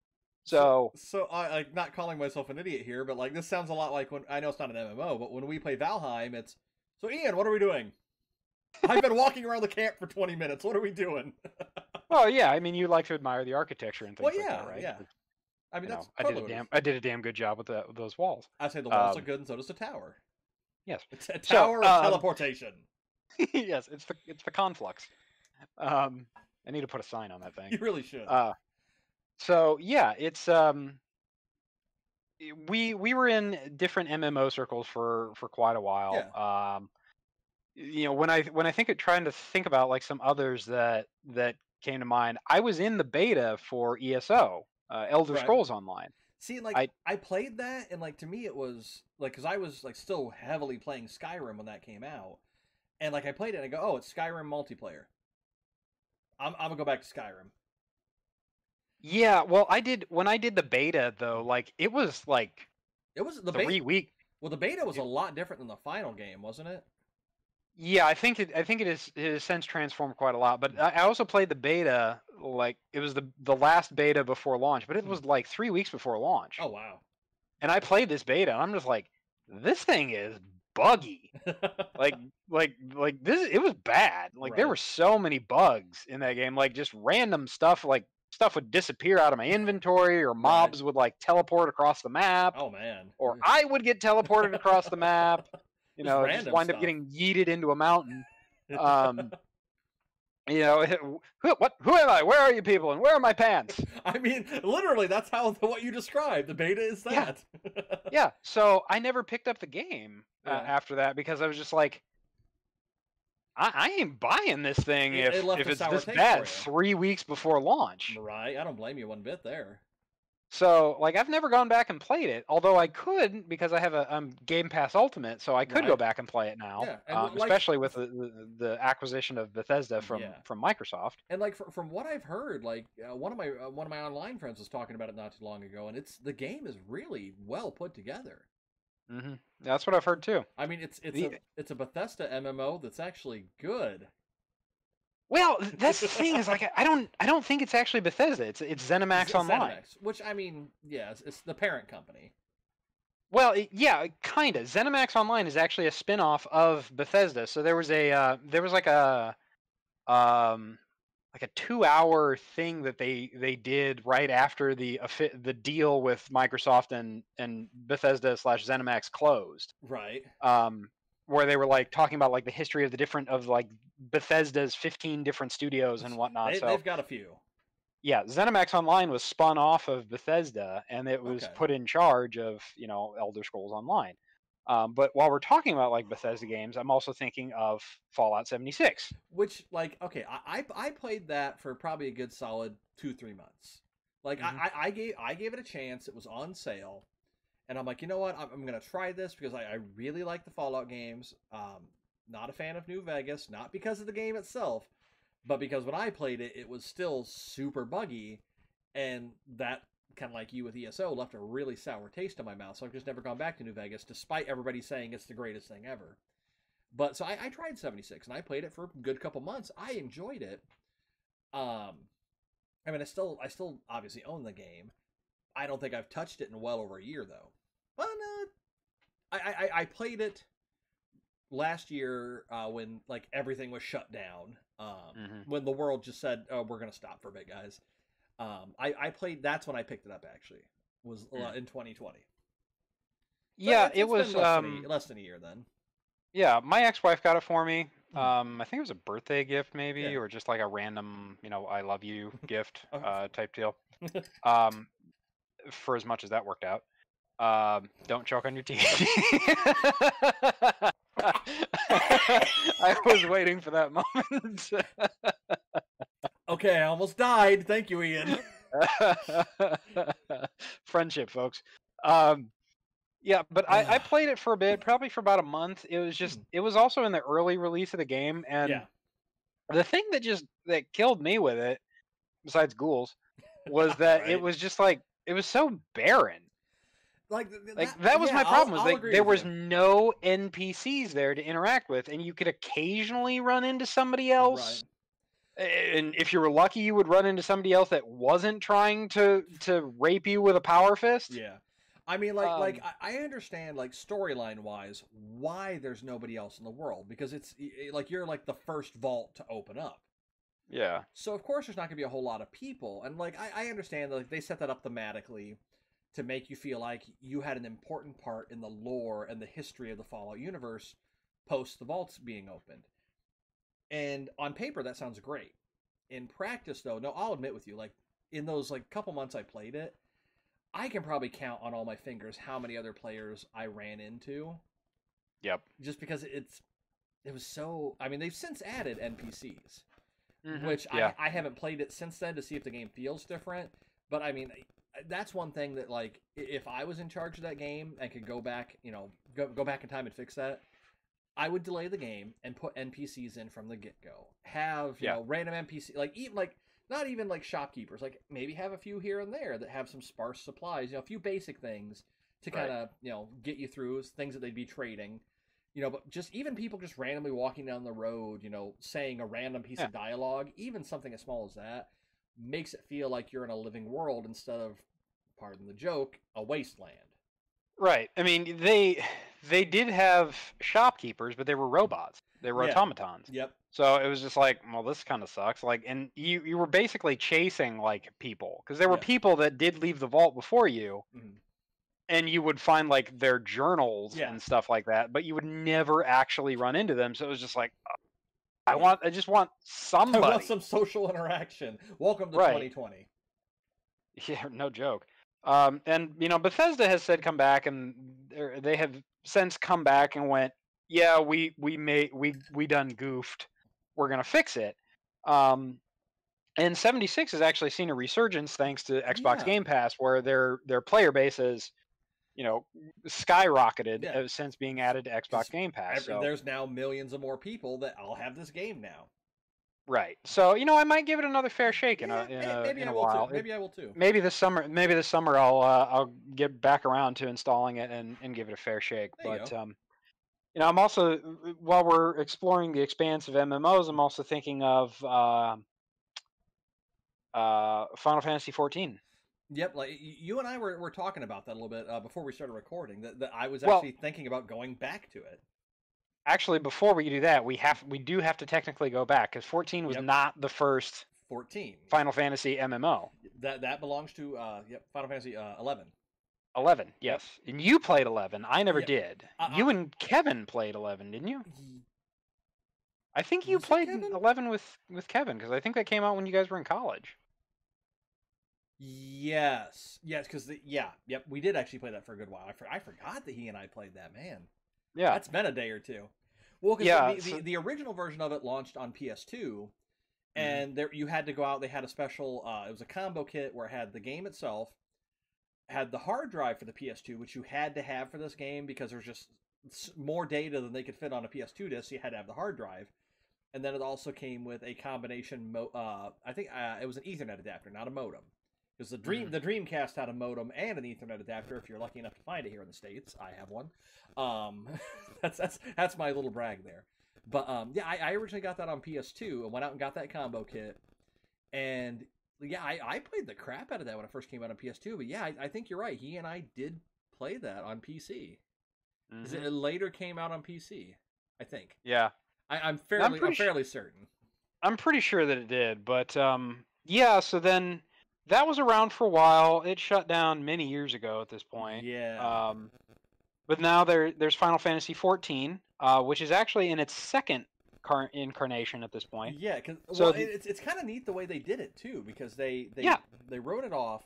So I like not calling myself an idiot here, but like this sounds a lot like when I know it's not an MMO, but when we play Valheim, it's so Ian, what are we doing? I've been walking around the camp for 20 minutes. What are we doing? Well, yeah, I mean, you like to admire the architecture and things like that, right? Yeah. I mean, I did a damn good job with those walls. I say the walls are good, and so does the tower. Yes, it's a tower of teleportation. Yes, it's the conflux. I need to put a sign on that thing. You really should. So yeah, it's we were in different MMO circles for quite a while. Yeah. You know, when I trying to think about like some others that came to mind, I was in the beta for ESO, Elder Scrolls Online. See, like I played that, and like to me it was like because I was like still heavily playing Skyrim when that came out, and like I played it and I go, oh, it's Skyrim multiplayer. I'm gonna go back to Skyrim. Yeah, well, when I did the beta though, like it was the 3 week. Well, the beta was a lot different than the final game, wasn't it? Yeah, I think it has since transformed quite a lot. But I also played the beta, like it was the last beta before launch, but it was like 3 weeks before launch. Oh wow! And I played this beta, and I'm just like, this thing is buggy. like this, it was bad. Like there were so many bugs in that game, like just random stuff, like stuff would disappear out of my inventory, or mobs would like teleport across the map. Oh man! Or I would get teleported across the map. You know, just wind up getting yeeted into a mountain. You know, who am I? Where are you people? And where are my pants? I mean, literally, that's what you described. The beta is that. Yeah. So I never picked up the game after that because I was just like, I ain't buying this thing if it's this bad 3 weeks before launch. Right. I don't blame you one bit there. So, like, I've never gone back and played it, although I could because I have a Game Pass Ultimate, so I could go back and play it now, especially with the acquisition of Bethesda from Microsoft. And like from what I've heard, like one of my online friends was talking about it not too long ago, and the game is really well put together. Mm-hmm. That's what I've heard too. I mean, it's a Bethesda MMO that's actually good. Well, that's the thing is like I don't think it's actually Bethesda. It's ZeniMax Online. ZeniMax, which I mean, yeah, it's the parent company. Well, yeah, kind of. ZeniMax Online is actually a spin-off of Bethesda. So there was like a 2-hour thing that they did right after the deal with Microsoft and Bethesda / ZeniMax closed. Right. Where they were like talking about like the history of the different of like Bethesda's 15 different studios and whatnot. They've got a few. Yeah, ZeniMax Online was spun off of Bethesda, and it was put in charge of, you know, Elder Scrolls Online. But while we're talking about like Bethesda games, I'm also thinking of Fallout 76. Which, like, okay, I played that for probably a good solid 2-3 months. Like, I gave it a chance. It was on sale, And I'm like, you know what? I'm going to try this because I really like the Fallout games. Not a fan of New Vegas, not because of the game itself, but because when I played it, it was still super buggy, and that, kind of like you with ESO, left a really sour taste in my mouth. So I've just never gone back to New Vegas, despite everybody saying it's the greatest thing ever. But so I tried 76, and I played it for a good couple months. I enjoyed it. I mean, I still obviously own the game. I don't think I've touched it in well over a year, though. But I played it last year when like everything was shut down. When the world just said, "Oh, we're gonna stop for a bit, guys." I played. That's when I picked it up. Actually, was in 2020. So yeah, it was less than a year then. Yeah, my ex-wife got it for me. I think it was a birthday gift, maybe, or just like a random, I love you gift type deal. For as much as that worked out. Don't choke on your tea. I was waiting for that moment. Okay, I almost died. Thank you, Ian. Friendship, folks. Yeah, but I played it for a bit, probably for about a month. It was just, it was also in the early release of the game, and the thing that killed me with it, besides ghouls, was that it was just like, it was so barren. That was my problem. Was like there was no NPCs there to interact with, and you could occasionally run into somebody else. Right. And if you were lucky, you would run into somebody else that wasn't trying to rape you with a power fist. Yeah. I mean, like I understand, like, storyline wise, why there's nobody else in the world, because it's like you're like the first vault to open up. Yeah. So of course there's not gonna be a whole lot of people, and like I understand that, like, they set that up thematically to make you feel like you had an important part in the lore and the history of the Fallout universe post the vaults being opened. And on paper that sounds great. In practice, though, no, I'll admit with you, like, in those like couple months I played it, I can probably count on all my fingers how many other players I ran into. Yep. Just because it was so... I mean, they've since added NPCs, which I haven't played it since then to see if the game feels different. But, I mean, that's one thing that, like, if I was in charge of that game and could go back, go back in time and fix that, I would delay the game and put NPCs in from the get-go. Have, you know, random NPC... Like, even, like... Not even like shopkeepers, like maybe have a few here and there that have some sparse supplies, a few basic things to kind of, get you through, things that they'd be trading, but just even people just randomly walking down the road, saying a random piece of dialogue, even something as small as that, makes it feel like you're in a living world instead of, pardon the joke, a wasteland. Right. I mean, they did have shopkeepers, but they were robots. They were automatons. Yep. So it was just like, well, this kind of sucks. Like, and you were basically chasing like people, because there were people that did leave the vault before you, and you would find like their journals and stuff like that, but you would never actually run into them. So it was just like, I just want somebody. I want some social interaction. Welcome to 2020. Yeah, no joke. And Bethesda has said come back, and they have since come back and went, yeah, we done goofed. We're gonna fix it. And 76 has actually seen a resurgence thanks to Xbox Game Pass, where their player base is, skyrocketed since being added to Xbox Game Pass. So there's now millions of more people that all have this game now. Right. So I might give it another fair shake in a while. Maybe I will too. Maybe this summer I'll get back around to installing it and give it a fair shake. But I'm also, while we're exploring the expanse of MMOs, I'm also thinking of Final Fantasy 14. Yep, like you and I were talking about that a little bit before we started recording. That I was actually thinking about going back to it. Actually, before we do that, we do have to technically go back, because 14 was not the first 14 Final Fantasy MMO. That belongs to Final Fantasy 11. 11, yes. And you played 11. I never did. You and Kevin played 11, didn't you? I think you played 11 with Kevin, because I think that came out when you guys were in college. Yes, because we did actually play that for a good while. I forgot that he and I played that, man. Yeah, that's been a day or two. Well, because the original version of it launched on PS2, and there you had to go out. They had a special. It was a combo kit where it had the game itself, had the hard drive for the PS2, which you had to have for this game because there's just more data than they could fit on a PS2 disc. So you had to have the hard drive, and then it also came with a combination. I think it was an Ethernet adapter, not a modem, because the Dreamcast had a modem and an Ethernet adapter. If you're lucky enough to find it here in the States, I have one. That's my little brag there. But yeah, I originally got that on PS2 and went out and got that combo kit, and yeah, I played the crap out of that when it first came out on PS2. But yeah, I think you're right. He and I did play that on PC. Because it later came out on PC, I think. Yeah. I'm fairly certain. I'm pretty sure that it did, but yeah. So then that was around for a while. It shut down many years ago at this point. Yeah. But now there's Final Fantasy XIV, which is actually in its second incarnation at this point. Yeah, because it's kind of neat the way they did it too, because they wrote it off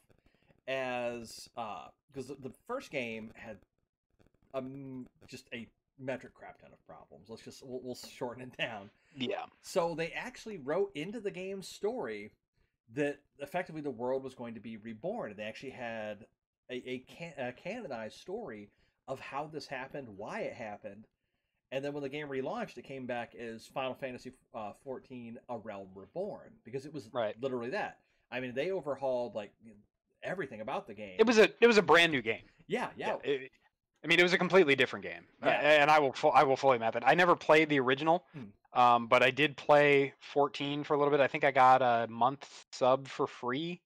as because the first game had just a metric crap ton of problems. We'll shorten it down. Yeah. So they actually wrote into the game's story that effectively the world was going to be reborn. And they actually had a canonized story of how this happened, why it happened. And then when the game relaunched, it came back as Final Fantasy XIV: A Realm Reborn, because it was literally that. I mean, they overhauled like everything about the game. It was a brand new game. Yeah. It was a completely different game. And I will fully map it. I never played the original, but I did play 14 for a little bit. I think I got a month sub for free,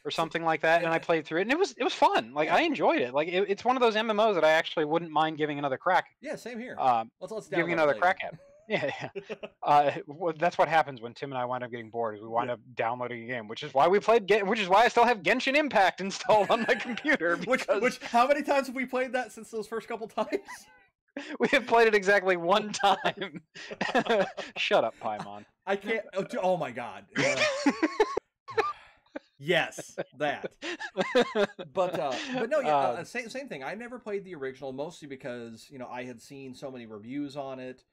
or something like that, and I played through it, and it was fun. Like I enjoyed it. Like it's one of those MMOs that I actually wouldn't mind giving another crack. Yeah, same here. Let's giving another crack at. Yeah. Well, that's what happens when Tim and I wind up getting bored. Is we wind up downloading a game, which is why we played. Which is why I still have Genshin Impact installed on my computer. Which how many times have we played that since those first couple times? We have played it exactly one time. Shut up, Paimon. I can't. Oh my god. Yes, that. But no, yeah, same thing. I never played the original, mostly because I had seen so many reviews on it.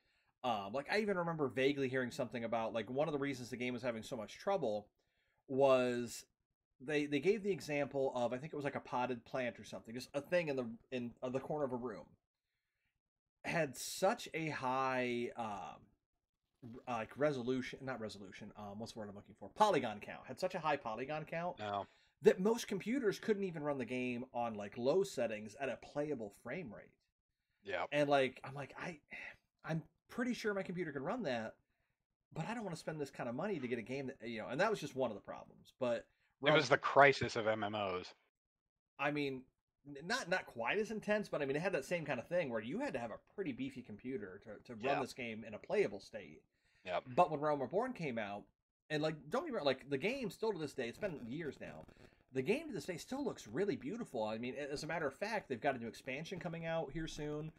Like I even remember vaguely hearing something about like one of the reasons the game was having so much trouble was they gave the example of, I think it was like a potted plant or something, just a thing in the corner of a room, had such a high like what's the word I'm looking for? Polygon count. Had such a high polygon count that most computers couldn't even run the game on like low settings at a playable frame rate. Yeah. And like I'm pretty sure my computer could run that, but I don't want to spend this kind of money to get a game that and that was just one of the problems. But it was the crisis of MMOs. I mean, not quite as intense, but I mean it had that same kind of thing where you had to have a pretty beefy computer to run this game in a playable state. Yeah. But when Realm Reborn came out, and like don't get me wrong, like the game still to this day, it's been years now. The game to this day still looks really beautiful. I mean, as a matter of fact, they've got a new expansion coming out here soon.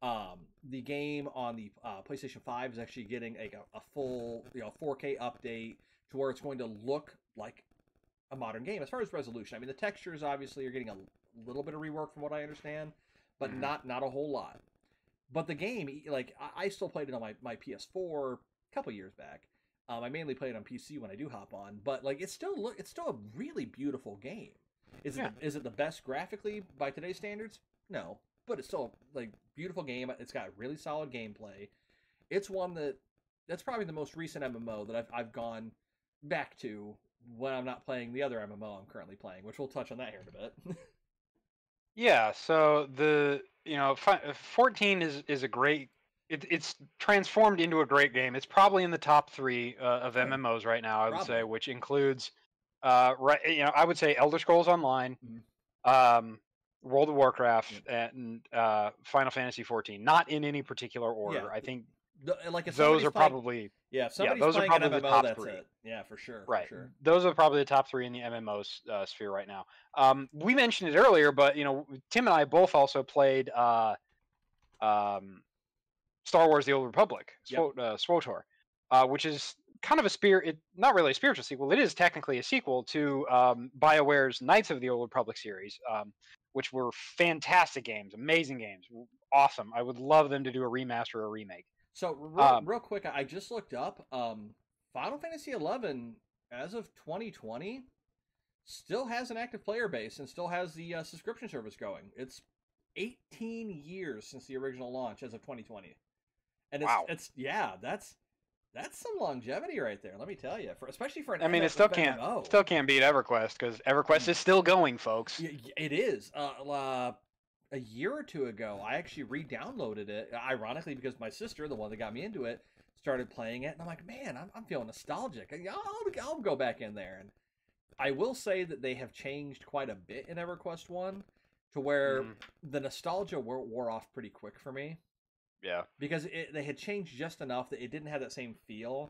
The game on the PlayStation 5 is actually getting a full 4K update to where it's going to look like a modern game as far as resolution. I mean, the textures obviously are getting a little bit of rework from what I understand, but not a whole lot. But the game, like I still played it on my PS4 a couple years back. I mainly play it on PC when I do hop on, but like it's still a really beautiful game. Is it the best graphically by today's standards? No, but it's still like beautiful game. It's got really solid gameplay. It's one that's probably the most recent MMO that I've gone back to when I'm not playing the other MMO I'm currently playing, which we'll touch on that here in a bit. Yeah, so 14 is a great. It's transformed into a great game. It's probably in the top 3 of MMOs right now. I would say, which includes, I would say Elder Scrolls Online, World of Warcraft, and Final Fantasy 14. Not in any particular order. Yeah. I think those are probably those are probably the top 3. Yeah, for sure. Right. For sure. Those are probably the top 3 in the MMO sphere right now. We mentioned it earlier, but Tim and I both also played Star Wars: The Old Republic, SWTOR, which is kind of not really a spiritual sequel. It is technically a sequel to BioWare's Knights of the Old Republic series, which were fantastic games, amazing games, awesome. I would love them to do a remaster or a remake. So real quick, I just looked up Final Fantasy XI as of 2020 still has an active player base and still has the subscription service going. It's 18 years since the original launch as of 2020, and Wow. it's yeah, that's some longevity right there. Let me tell you, especially for an I mean, it MMO. still can't beat EverQuest because EverQuest is still going, folks. It is. A year or two ago, I actually re-downloaded it, ironically, because my sister, the one that got me into it, started playing it, and I'm like, man, I'm feeling nostalgic. I'll go back in there. And I will say that they have changed quite a bit in EverQuest 1 to where the nostalgia wore off pretty quick for me. Yeah. Because they had changed just enough that it didn't have that same feel.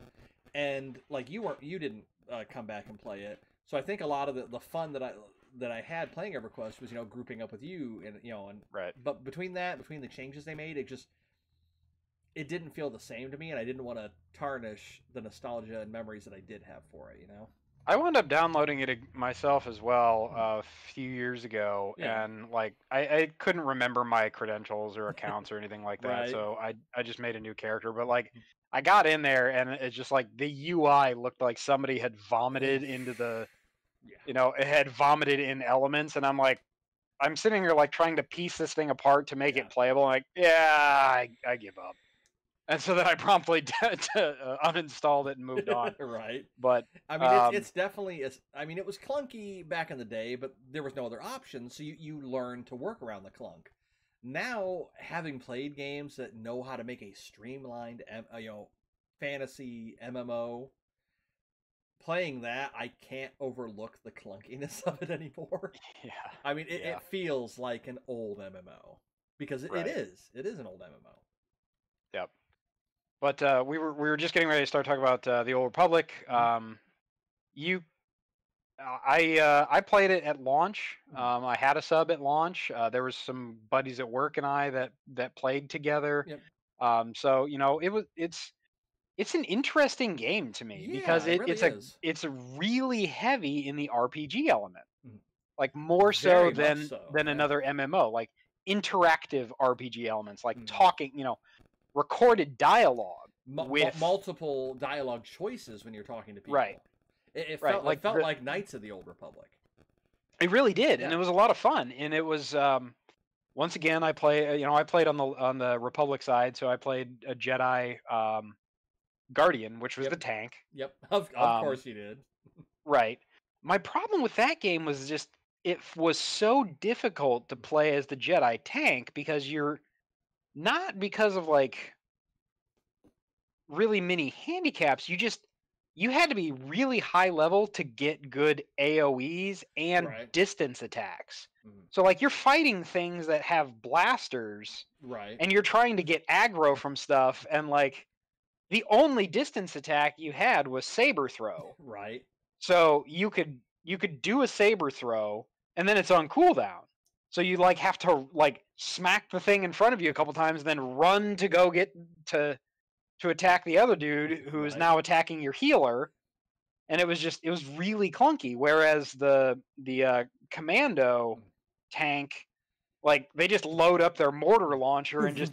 And like you didn't come back and play it. So I think a lot of the fun that I had playing EverQuest was, grouping up with you and right. But between the changes they made, it didn't feel the same to me, and I didn't want to tarnish the nostalgia and memories that I did have for it, I wound up downloading it myself as well a few years ago, Yeah. and like I couldn't remember my credentials or accounts or anything like that, Right. so I just made a new character. But like I got in there, and it's just like the UI looked like somebody had vomited into the, it had vomited in elements, and I'm sitting here like trying to piece this thing apart to make it playable. I'm like, yeah, I give up. And so then I promptly uninstalled it and moved on. Right. But I mean, it's definitely. It was clunky back in the day, but there was no other option, so you learn to work around the clunk. Now, having played games that know how to make a streamlined, fantasy MMO, playing that, I can't overlook the clunkiness of it anymore. Yeah. I mean, it feels like an old MMO because it is. It is an old MMO. Yep. But we were just getting ready to start talking about the Old Republic. I played it at launch. I had a sub at launch. There was some buddies at work and I that played together. Yep. So it's an interesting game to me because it's really heavy in the RPG element, like more so than another MMO, like interactive RPG elements, like talking, recorded dialogue with multiple dialogue choices when you're talking to people. Right. It felt like Knights of the Old Republic. It really did, and it was a lot of fun. And it was once again I played on the Republic side, so I played a Jedi Guardian, which was the tank. Yep, of course you did. Right. My problem with that game was just it was so difficult to play as the Jedi tank because you're not because of like really many handicaps. You had to be really high level to get good AoEs and distance attacks. So like you're fighting things that have blasters, and you're trying to get aggro from stuff, and like the only distance attack you had was saber throw. Right. So you could do a saber throw, and then it's on cooldown. So you like have to like smack the thing in front of you a couple times, then run to go get to attack the other dude who is now attacking your healer. And it was really clunky. Whereas the commando tank, like they just load up their mortar launcher and just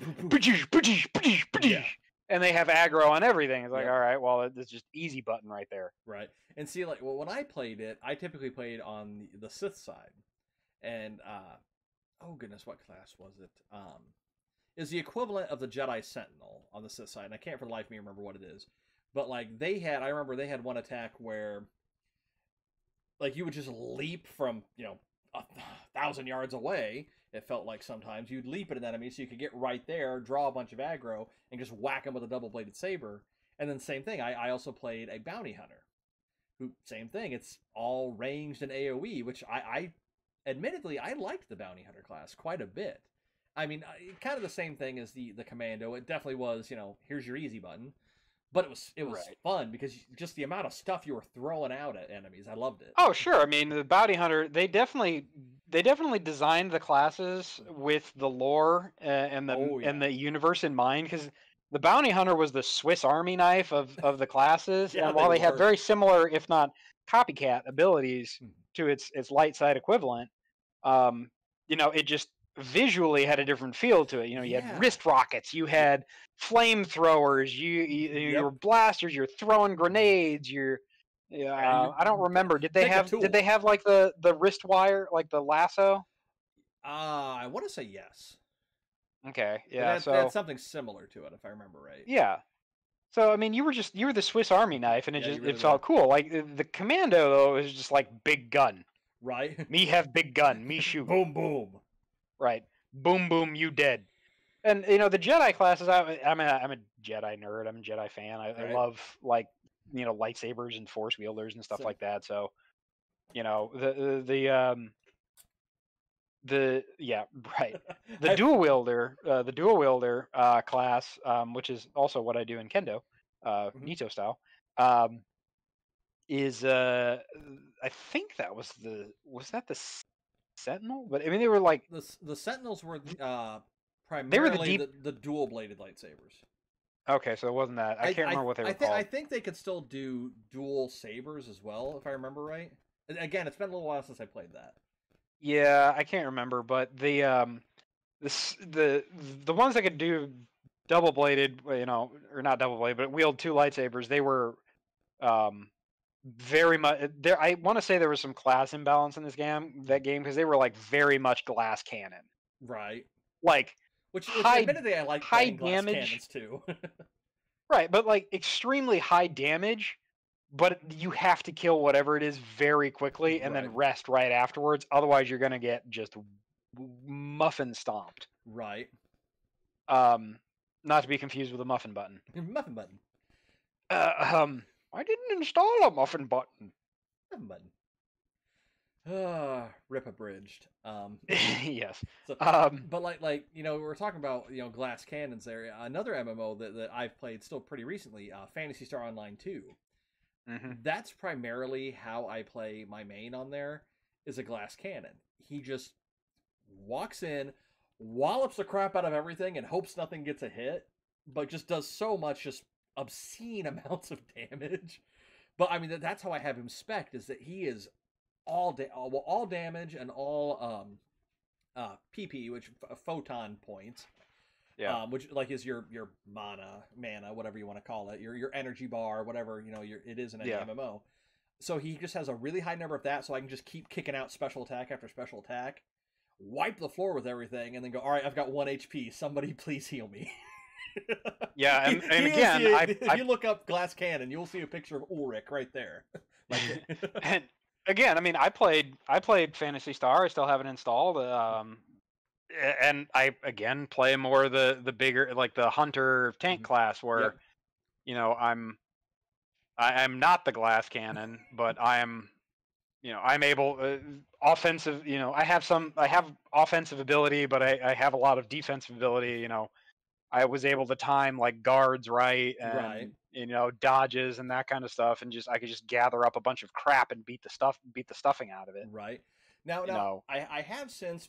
and they have aggro on everything. It's like, all right, well, it's just easy button right there. Right. And see, like, when I played it, I typically played on the Sith side. And, oh goodness, what class was it? Is the equivalent of the Jedi Sentinel on the Sith side. And I can't for the life of me remember what it is. But, like, I remember they had one attack where, like, you would just leap from, 1,000 yards away. It felt like sometimes you'd leap at an enemy so you could get right there, draw a bunch of aggro, and just whack them with a double-bladed saber. And then same thing, I also played a bounty hunter, who, same thing, it's all ranged and AoE, which I admittedly, I liked the bounty hunter class quite a bit. I mean, kind of the same thing as the commando. It definitely was, here's your easy button. But it was fun because just the amount of stuff you were throwing out at enemies, I loved it. Oh, sure. I mean, the bounty hunter, they definitely designed the classes with the lore and the universe in mind, because the bounty hunter was the Swiss Army knife of the classes, and while they had very similar, if not copycat, abilities to its light side equivalent, it just visually had a different feel to it. You had wrist rockets, you had flamethrowers, you were blasters, you're throwing grenades, you're Yeah, I don't remember. Did they pick a have? tool. Did they have like the wrist wire, like the lasso? I want to say yes. Okay, yeah. They had So something similar to it, if I remember right. yeah. So I mean, you were the Swiss Army knife, and Yeah, you it really were. felt cool. Like the commando though is just like big gun. Right. Me have big gun. Me shoot. Boom, boom. Right. Boom, boom. You dead. And the Jedi classes. I'm a Jedi nerd. I'm a Jedi fan. I Right. love like lightsabers and force wielders and stuff like that. So right. The dual wielder class, which is also what I do in Kendo, Nito style, is I think that was the Sentinel, but I mean they were like the Sentinels were they were the primarily deep. the dual bladed lightsabers. Okay, so it wasn't that. I can't remember what they were called. I think they could still do dual sabers as well, if I remember right. Again, it's been a little while since I played that. Yeah, I can't remember, but the ones that could do double bladed, or not double bladed, but wield two lightsabers, they were very much there. I want to say there was some class imbalance in that game because they were like very much glass cannon, Right. like Which high admittedly I like high playing glass damage, cannons too. right? But like extremely high damage. But you have to kill whatever it is very quickly and then rest right afterwards. Otherwise, you're gonna get just muffin stomped. Right. Not to be confused with a muffin button. Muffin button. I didn't install a muffin button. Muffin button. Rip abridged. Yes. So, but like we're talking about glass cannons there. Another MMO that I've played still pretty recently, Phantasy Star Online 2. Mm-hmm. That's primarily how I play my main on there, is a glass cannon. He just walks in, wallops the crap out of everything, and hopes nothing gets a hit, but just does so much, just obscene amounts of damage. But I mean, that's how I have him spec'd, is that he is all damage and all PP, which photon points. Yeah. Which like is your mana, whatever you want to call it, your energy bar, whatever it is in an MMO. So he just has a really high number of that, so I can just keep kicking out special attack after special attack, wipe the floor with everything, and then go, all right, I've got 1 HP. Somebody please heal me. Yeah, and again, if you look up glass cannon, you'll see a picture of Ulrich right there. And again, I mean, I played Phantasy Star. I still have it installed. And I again play more the bigger, like the hunter tank class, where I'm not the glass cannon, but I'm able offensive. I have offensive ability, but I have a lot of defensive ability. I was able to time like guards right and dodges and that kind of stuff, and I could just gather up a bunch of crap and beat the stuffing out of it. Right. Now I have since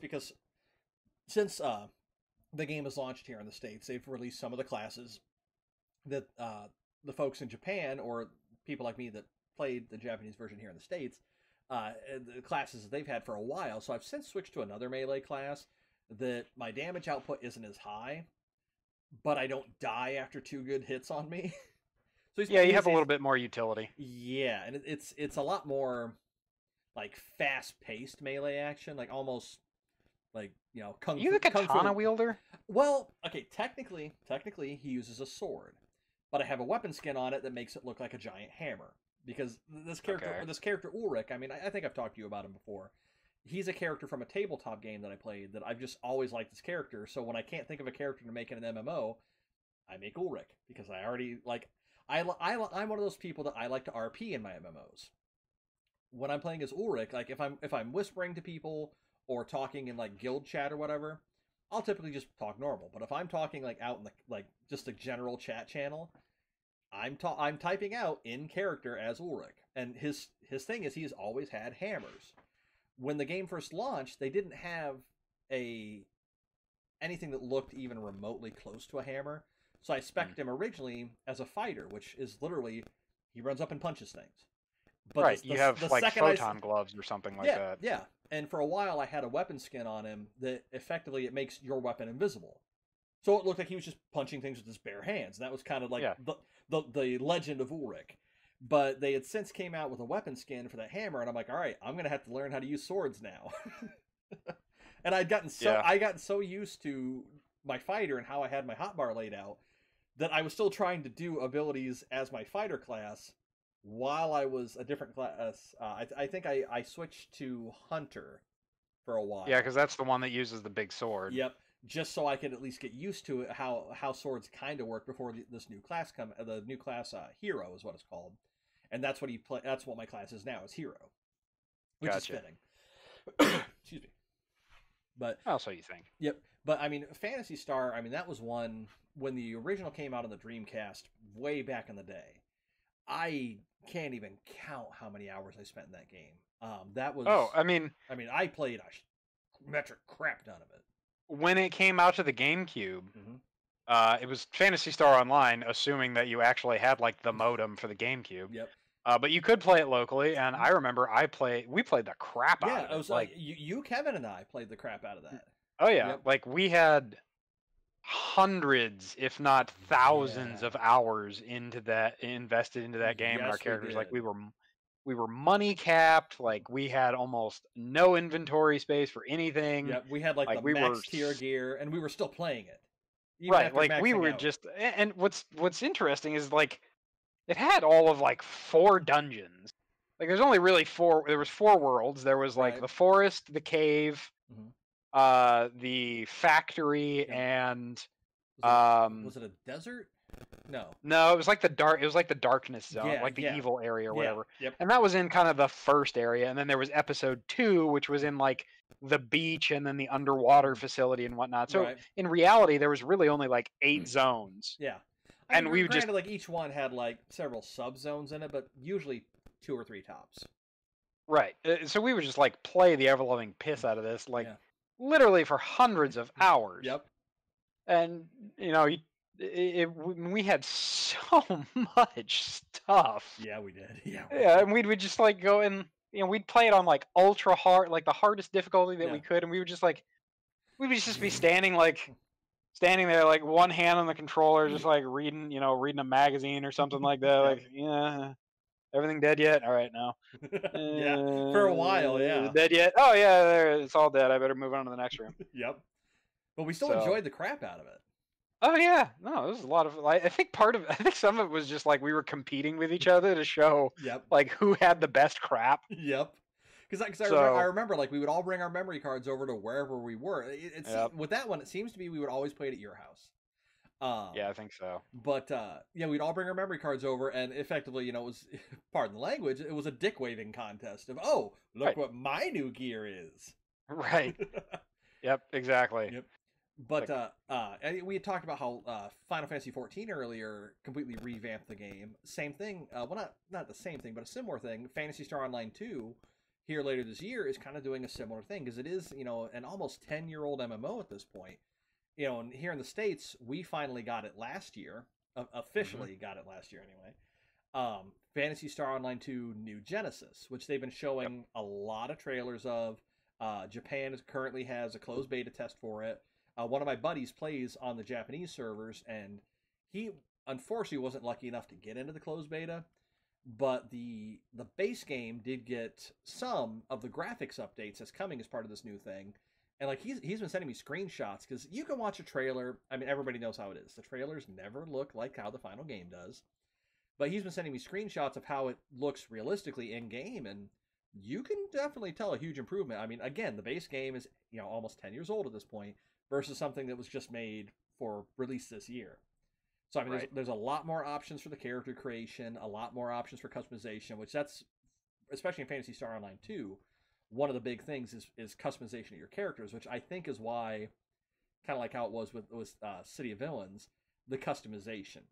the game has launched here in the States, they've released some of the classes that the folks in Japan, or people like me that played the Japanese version here in the States, the classes that they've had for a while. So I've since switched to another melee class that my damage output isn't as high, but I don't die after 2 good hits on me. So you have a little bit more utility. Yeah, and it's a lot more like fast-paced melee action, like almost like kung fu. You a katana wielder? Well, okay, technically he uses a sword, but I have a weapon skin on it that makes it look like a giant hammer, because this character Ulrich, I mean, I think I've talked to you about him before. He's a character from a tabletop game that I played that I've just always liked this character. So when I can't think of a character to make in an MMO, I make Ulrich, because I already like I'm one of those people that I like to RP in my MMOs. When I'm playing as Ulrich, like if I'm whispering to people or talking in like guild chat or whatever, I'll typically just talk normal. But if I'm talking like out in the like just a general chat channel, I'm typing out in character as Ulrich, and his thing is he's always had hammers. When the game first launched, they didn't have anything that looked even remotely close to a hammer. So I spec'd him originally as a fighter, which is literally he runs up and punches things. But you have like photon gloves or something like that. Yeah. And for a while, I had a weapon skin on him that effectively it makes your weapon invisible. So it looked like he was just punching things with his bare hands. And that was kind of like the legend of Ulrich. But they had since came out with a weapon skin for that hammer, and I'm like, all right, I'm gonna have to learn how to use swords now. And I got so used to my fighter and how I had my hotbar laid out that I was still trying to do abilities as my fighter class while I was a different class. I think I switched to hunter for a while. Yeah, because that's the one that uses the big sword. Yep, just so I could at least get used to it, how swords kind of work before this new class the new class hero is what it's called, and that's what That's what my class is now, is hero, which is fitting. Excuse me. But so you think? Yep. But I mean, Phantasy Star. I mean, that was one when the original came out on the Dreamcast way back in the day. I can't even count how many hours I spent in that game. That was. Oh, I mean, I played a metric crap ton of it. When it came out to the GameCube, it was Phantasy Star Online, assuming that you actually had like the modem for the GameCube. Yep. But you could play it locally, and I remember we played the crap out of it. Yeah, it was like you, Kevin, and I played the crap out of that. Oh yeah, yep. Like we had hundreds, if not thousands, of hours invested into that game, and our characters, like we were money capped. Like we had almost no inventory space for anything. Yeah, we had like the max tier gear, and we were still playing it. Right, like we were just. And what's interesting is like, it had all of like 4 dungeons. Like there's only really 4. There was 4 worlds. There was like the forest, the cave, the factory, and was it a desert? No, it was like the darkness zone, like the evil area or whatever. Yep. And that was in kind of the first area, and then there was episode 2, which was in like the beach and then the underwater facility and whatnot. So in reality, there was really only like 8 zones. Yeah. And we just like each one had like several sub zones in it, but usually 2 or 3 tops. Right. So we would just like play the ever loving piss out of this, like literally for hundreds of hours. Yep. And you know, we had so much stuff. Yeah, we did. Yeah. And we would just like go and we'd play it on like ultra hard, like the hardest difficulty that we could, and we would just be standing there, like one hand on the controller, just like reading a magazine or something like that. Like, everything dead yet? All right, no. Yeah, for a while, yeah. Dead yet? Oh yeah, it's all dead. I better move on to the next room. Yep. But we still enjoyed the crap out of it. Oh yeah, no, this was a lot of. I think some of it was just like we were competing with each other to show, like who had the best crap. Yep. Because I remember like we would all bring our memory cards over to wherever we were. With that one, it seems to be we would always play it at your house. Yeah, I think so. But we'd all bring our memory cards over, and effectively, it was, pardon the language, it was a dick waving contest of, oh, look what my new gear is. Right. Yep. Exactly. Yep. But we had talked about how Final Fantasy XIV earlier completely revamped the game. Same thing. Well, not the same thing, but a similar thing. Phantasy Star Online 2 here later this year is kind of doing a similar thing because it is, an almost 10-year-old MMO at this point. And here in the States, we finally got it last year. Officially got it last year anyway. Phantasy Star Online 2 New Genesis, which they've been showing a lot of trailers of. Japan currently has a closed beta test for it. One of my buddies plays on the Japanese servers, and he unfortunately wasn't lucky enough to get into the closed beta. But the base game did get some of the graphics updates that's coming as part of this new thing. And like he's been sending me screenshots because you can watch a trailer. I mean, everybody knows how it is. The trailers never look like how the final game does. But he's been sending me screenshots of how it looks realistically in game, and you can definitely tell a huge improvement. I mean, again, the base game is almost 10 years old at this point versus something that was just made for release this year. So I mean, there's a lot more options for the character creation, a lot more options for customization, which that's, especially in Phantasy Star Online 2, one of the big things is customization of your characters, which I think is why, kind of like how it was with City of Villains, the customization.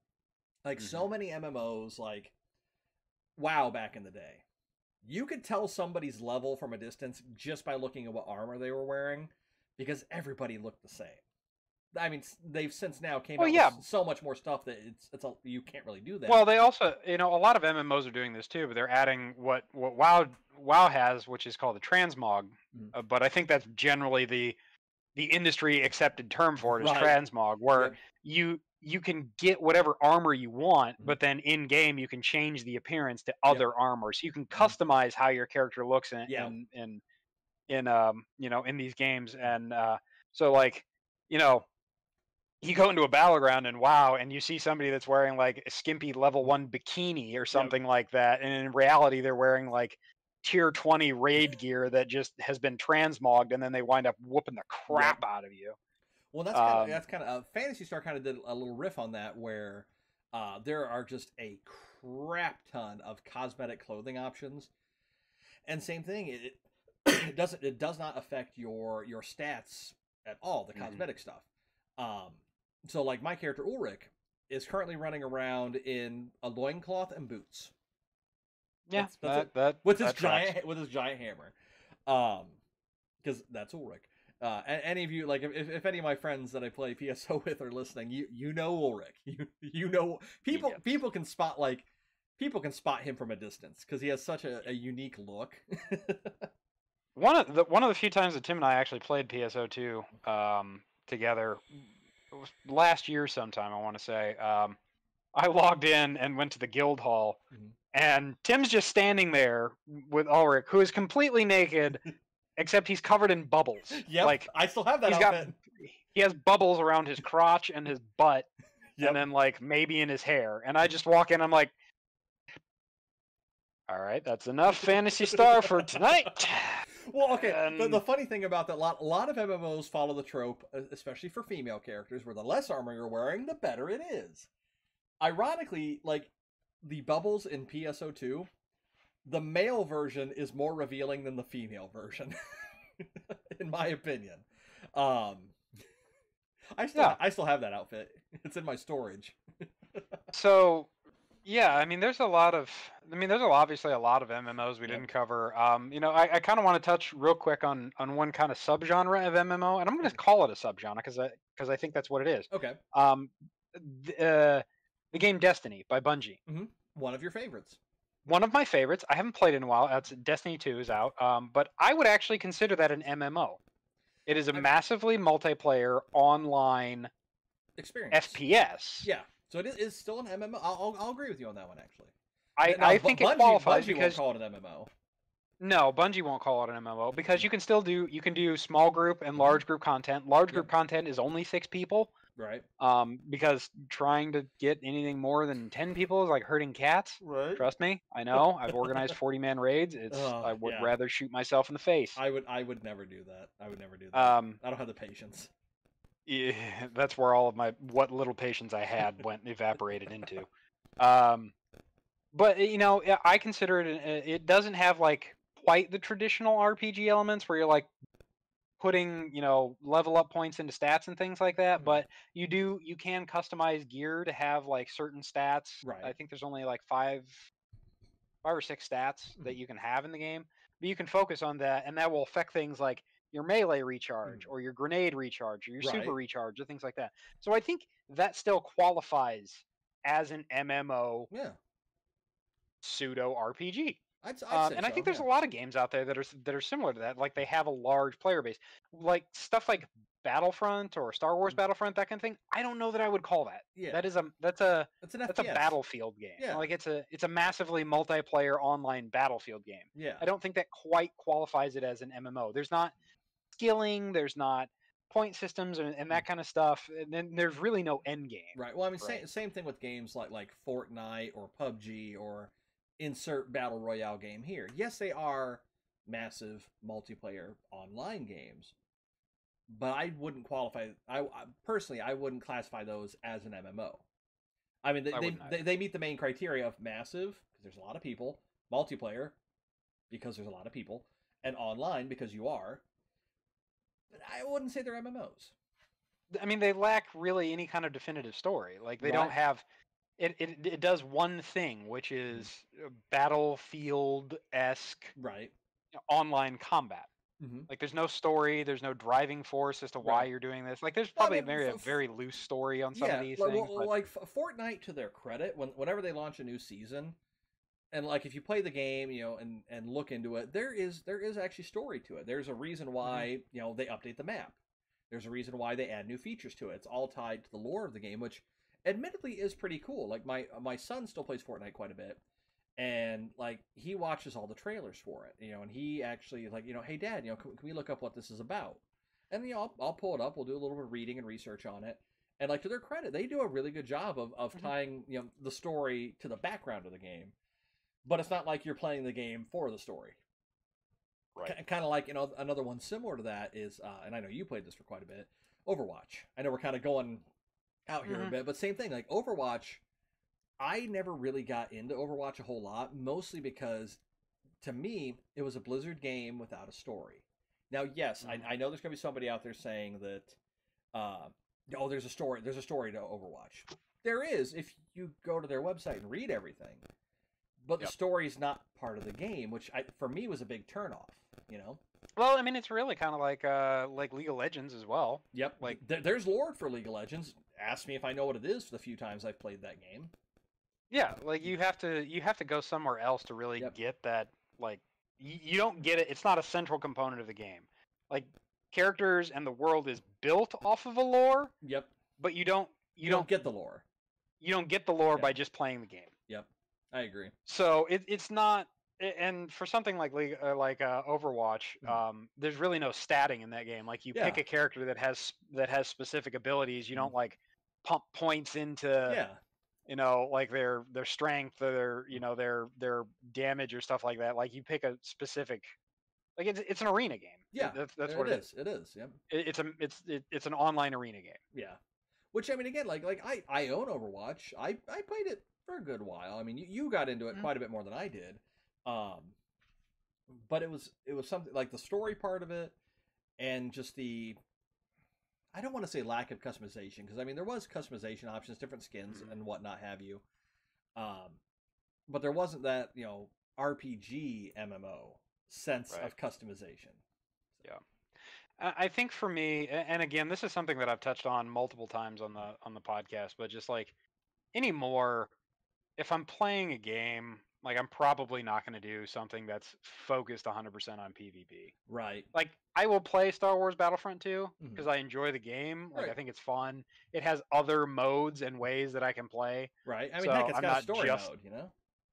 Like so many MMOs, like WoW back in the day, you could tell somebody's level from a distance just by looking at what armor they were wearing, because everybody looked the same. I mean, they've since now came out with so much more stuff that you can't really do that. Well, they also, a lot of MMOs are doing this too, but they're adding what WoW has, which is called the transmog. But I think that's generally the industry accepted term for it is transmog, where you you can get whatever armor you want, but then in game you can change the appearance to other armor, so you can customize how your character looks in these games. And so like, you go into a battleground and wow, and you see somebody that's wearing like a skimpy level 1 bikini or something like that, and in reality they're wearing like tier 20 raid gear that just has been transmogged, and then they wind up whooping the crap out of you. Well, that's kind of Phantasy Star kind of did a little riff on that, where there are just a crap ton of cosmetic clothing options, and same thing, it does not affect your stats at all, the cosmetic stuff. So like my character Ulrich is currently running around in a loincloth and boots. Yeah, that's with his giant hammer, because that's Ulrich. Any of you, like, if any of my friends that I play PSO with are listening, you know Ulrich. You know people can spot him from a distance because he has such a unique look. One of the few times that Tim and I actually played PSO2 together, it was last year sometime, I want to say. I logged in and went to the guild hall, and Tim's just standing there with Ulrich, who is completely naked, except he's covered in bubbles. Yeah, like, I still have that outfit. He has bubbles around his crotch and his butt, and then like maybe in his hair. And I just walk in, I'm like, all right, that's enough Phantasy Star for tonight. Well, okay. The funny thing about that, a lot of MMOs follow the trope, especially for female characters, where the less armor you're wearing, the better it is. Ironically, like the bubbles in PSO2, the male version is more revealing than the female version, in my opinion. I still have that outfit. It's in my storage. So, yeah, I mean, there's obviously a lot of MMOs we didn't cover. I kind of want to touch real quick on one kind of subgenre of MMO, and I'm going to call it a subgenre because I think that's what it is. Okay. The game Destiny by Bungie. One of your favorites. One of my favorites. I haven't played in a while. That's Destiny 2 is out. But I would actually consider that an MMO. It is a massively multiplayer online experience. FPS. Yeah. So it is still an MMO. I'll agree with you on that one, actually. I think it qualifies Bungie because won't call it an MMO. No, Bungie won't call it an MMO because you can do small group and large group content. Large group content is only 6 people. Right. Because trying to get anything more than 10 people is like herding cats. Right. Trust me, I know. I've organized 40-man raids. I would rather shoot myself in the face. I would never do that. I would never do that. I don't have the patience. Yeah, that's where all of what little patience I had evaporated into. But I consider it doesn't have like quite the traditional RPG elements where you're like putting level up points into stats and things like that, but you can customize gear to have like certain stats. Right. I think there's only like 5 or 6 stats that you can have in the game, but you can focus on that, and that will affect things like your melee recharge or your grenade recharge or your super recharge or things like that. So I think that still qualifies as an MMO pseudo RPG. I'd say and I think there's a lot of games out there that are similar to that. Like they have a large player base, like stuff like Battlefront or Star Wars Battlefront, that kind of thing. I don't know that I would call that. Yeah. That's a battlefield game. Yeah. Like it's a massively multiplayer online battlefield game. Yeah. I don't think that quite qualifies it as an MMO. There's not skilling, there's not point systems and that kind of stuff, and then there's really no end game. Right. Well, I mean, same thing with games like Fortnite or PUBG or insert battle royale game here. Yes, they are massive multiplayer online games, but I wouldn't qualify. I personally wouldn't classify those as an MMO. I mean, they meet the main criteria of massive because there's a lot of people, multiplayer because there's a lot of people, and online because you are. But I wouldn't say they're MMOs. I mean, they lack really any kind of definitive story. Like they don't have. It does one thing, which is Battlefield-esque online combat. Like there's no story, there's no driving force as to why you're doing this. Like there's probably a very loose story on some of these things. Well, like Fortnite, to their credit, whenever they launch a new season, and like if you play the game, and look into it, there is actually story to it. There's a reason why they update the map. There's a reason why they add new features to it. It's all tied to the lore of the game, which admittedly is pretty cool. Like my son still plays Fortnite quite a bit, and like he watches all the trailers for it, and he actually like, hey Dad, can we look up what this is about? And I'll pull it up. We'll do a little bit of reading and research on it. And like to their credit, they do a really good job of tying the story to the background of the game, but it's not like you're playing the game for the story. Right. Kind of like another one similar to that is, and I know you played this for quite a bit, Overwatch. I know we're kind of going out here a bit, but same thing. Like Overwatch, I never really got into Overwatch a whole lot, mostly because to me it was a Blizzard game without a story. Now, yes, I know there's going to be somebody out there saying that, oh, there's a story to Overwatch. There is if you go to their website and read everything, but the story's not part of the game, which for me was a big turnoff. Well, I mean, it's really kind of like League of Legends as well. Yep. Like there's lore for League of Legends. Ask me if I know what it is for the few times I've played that game. Yeah, like you have to go somewhere else to really get that. Like you don't get it. It's not a central component of the game. Like characters and the world is built off of a lore. Yep. But you don't get the lore. You don't get the lore by just playing the game. Yep. I agree. So it's not. And for something like Overwatch, there's really no statting in that game. Like you pick a character that has specific abilities. You don't like pump points into like their strength or their damage or stuff like that. Like you pick a specific, like it's an arena game. Yeah, that's what it is. It is. Yep. It's an online arena game. Yeah, which I mean, again, like I own Overwatch. I played it for a good while. I mean, you got into it quite a bit more than I did. But it was something like the story part of it, and just I don't want to say lack of customization, because I mean there was customization options, different skins and whatnot have you. But there wasn't that RPG MMO sense of customization. Yeah. I think for me, and again, this is something that I've touched on multiple times on the podcast, but just like anymore, if I'm playing a game, like I'm probably not going to do something that's focused 100% on PvP. Right. Like I will play Star Wars Battlefront 2 because I enjoy the game. Like I think it's fun. It has other modes and ways that I can play. Right. I mean, heck, it's got a story mode,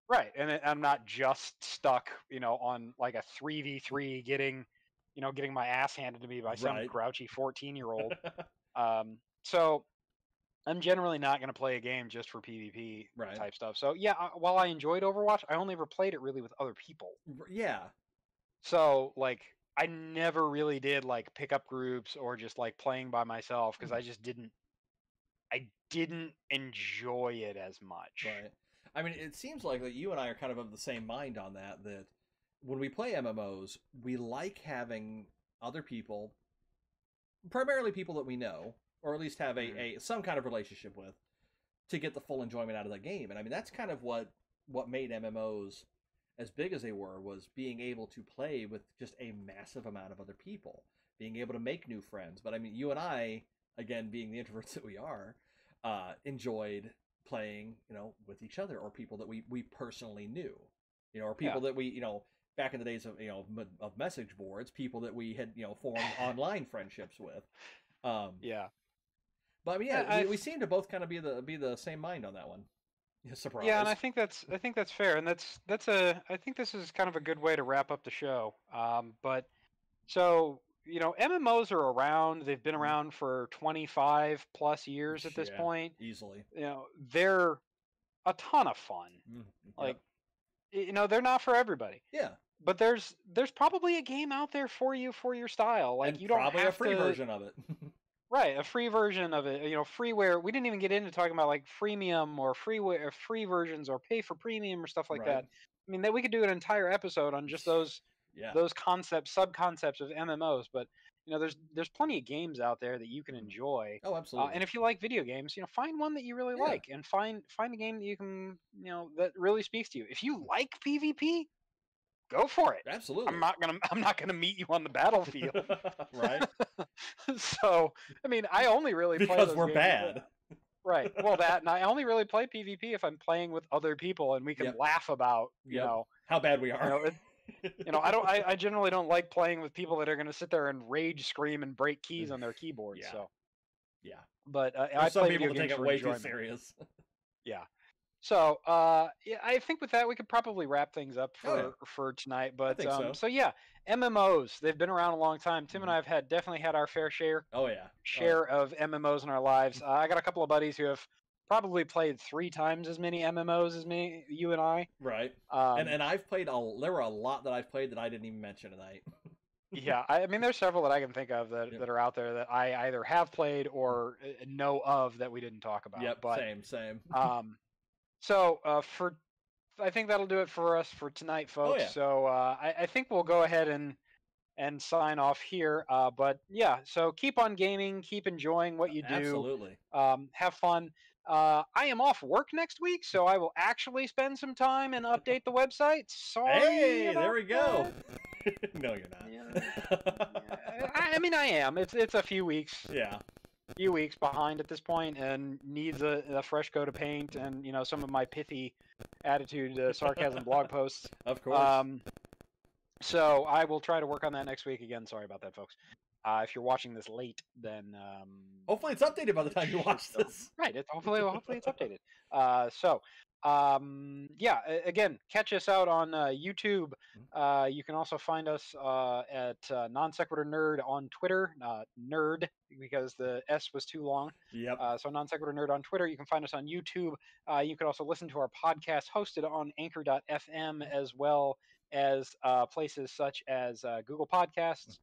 Right, and I'm not just stuck, on like a 3v3 getting my ass handed to me by some grouchy 14-year-old. So I'm generally not going to play a game just for PvP type stuff. So yeah, while I enjoyed Overwatch, I only ever played it really with other people. Yeah. So like I never really did like pick up groups or just like playing by myself because I just didn't enjoy it as much. Right. I mean, it seems like that you and I are kind of the same mind on that when we play MMOs, we like having other people, primarily people that we know, or at least have some kind of relationship with, to get the full enjoyment out of the game. And I mean, that's kind of what made MMOs as big as they were, was being able to play with just a massive amount of other people, being able to make new friends. But I mean, you and I, again, being the introverts that we are, enjoyed playing, with each other, or people that we personally knew, or people that we, back in the days of, of message boards, people that we had, formed online friendships with. But I mean, we seem to both kind of be the same mind on that one. Surprise. Yeah, and I think that's fair, and I think this is kind of a good way to wrap up the show. But so MMOs are around. They've been around for 25 plus years at this point. Easily. They're a ton of fun. Like, they're not for everybody. Yeah. But there's probably a game out there for you for your style. Like, and you don't probably have a free version of it. Right, a free version of it. Freeware. We didn't even get into talking about like freemium or free versions or pay for premium or stuff like that. I mean, that we could do an entire episode on just those concepts, sub-concepts of MMOs. But there's plenty of games out there that you can enjoy. Oh, absolutely. And if you like video games, find one that you really like, and find a game that you can that really speaks to you. If you like PvP, go for it. Absolutely. I'm not gonna meet you on the battlefield. Right. So I mean, I only really play because we're bad. Right. Well, and I only really play PvP if I'm playing with other people and we can laugh about how bad we are. I generally don't like playing with people that are going to sit there and rage scream and break keys on their keyboards. So But I There's some play people video that take games it for way too enjoyment. serious. Yeah. So yeah, I think with that we could probably wrap things up Oh, yeah. for tonight. I But think so. so yeah, MMOs, they've been around a long time. Tim and I have definitely had our fair share Oh yeah. of MMOs in our lives. I got a couple of buddies who have probably played 3 times as many MMOs as me, you and I. Right. And I've played there were a lot that I've played that I didn't even mention tonight. Yeah, I mean, there's several that I can think of Yep. that are out there that I either have played or know of that we didn't talk about. Yep. But Same. so I think that'll do it for us for tonight, folks. Oh, yeah. So I think we'll go ahead and sign off here. But yeah, so keep on gaming, keep enjoying what you do. Absolutely. Have fun. I am off work next week, so I will actually spend some time and update the website. Sorry. Hey, there we go. No, you're not. Yeah. I mean, I am. It's a few weeks. Yeah. Few weeks behind at this point, and needs a fresh coat of paint, and some of my pithy attitude, sarcasm blog posts. Of course. So I will try to work on that next week again. Sorry about that, folks. If you're watching this late, then hopefully it's updated by the time you watch this. Right. Hopefully it's updated. Yeah. Again, catch us out on YouTube. You can also find us at Non Sequitur Nerd on Twitter. Nerd because the S was too long. Yep. So Non Sequitur Nerd on Twitter. You can find us on YouTube. You can also listen to our podcast hosted on Anchor.fm as well as places such as Google Podcasts.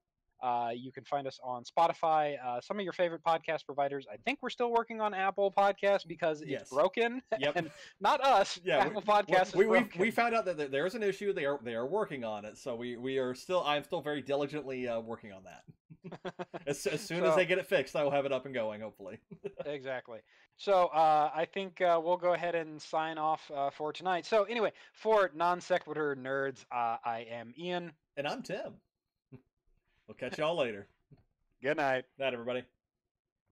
You can find us on Spotify, some of your favorite podcast providers. I think we're still working on Apple Podcasts because it's broken. Yep. And not us. Yeah, Apple Podcasts is broken. We found out that there's an issue. They are working on it. So I'm still very diligently working on that. As soon as they get it fixed, I will have it up and going, hopefully. Exactly. So I think we'll go ahead and sign off for tonight. So anyway, for Non Sequitur Nerds, I am Ian. And I'm Tim. We'll catch y'all later. Good night. Night, everybody.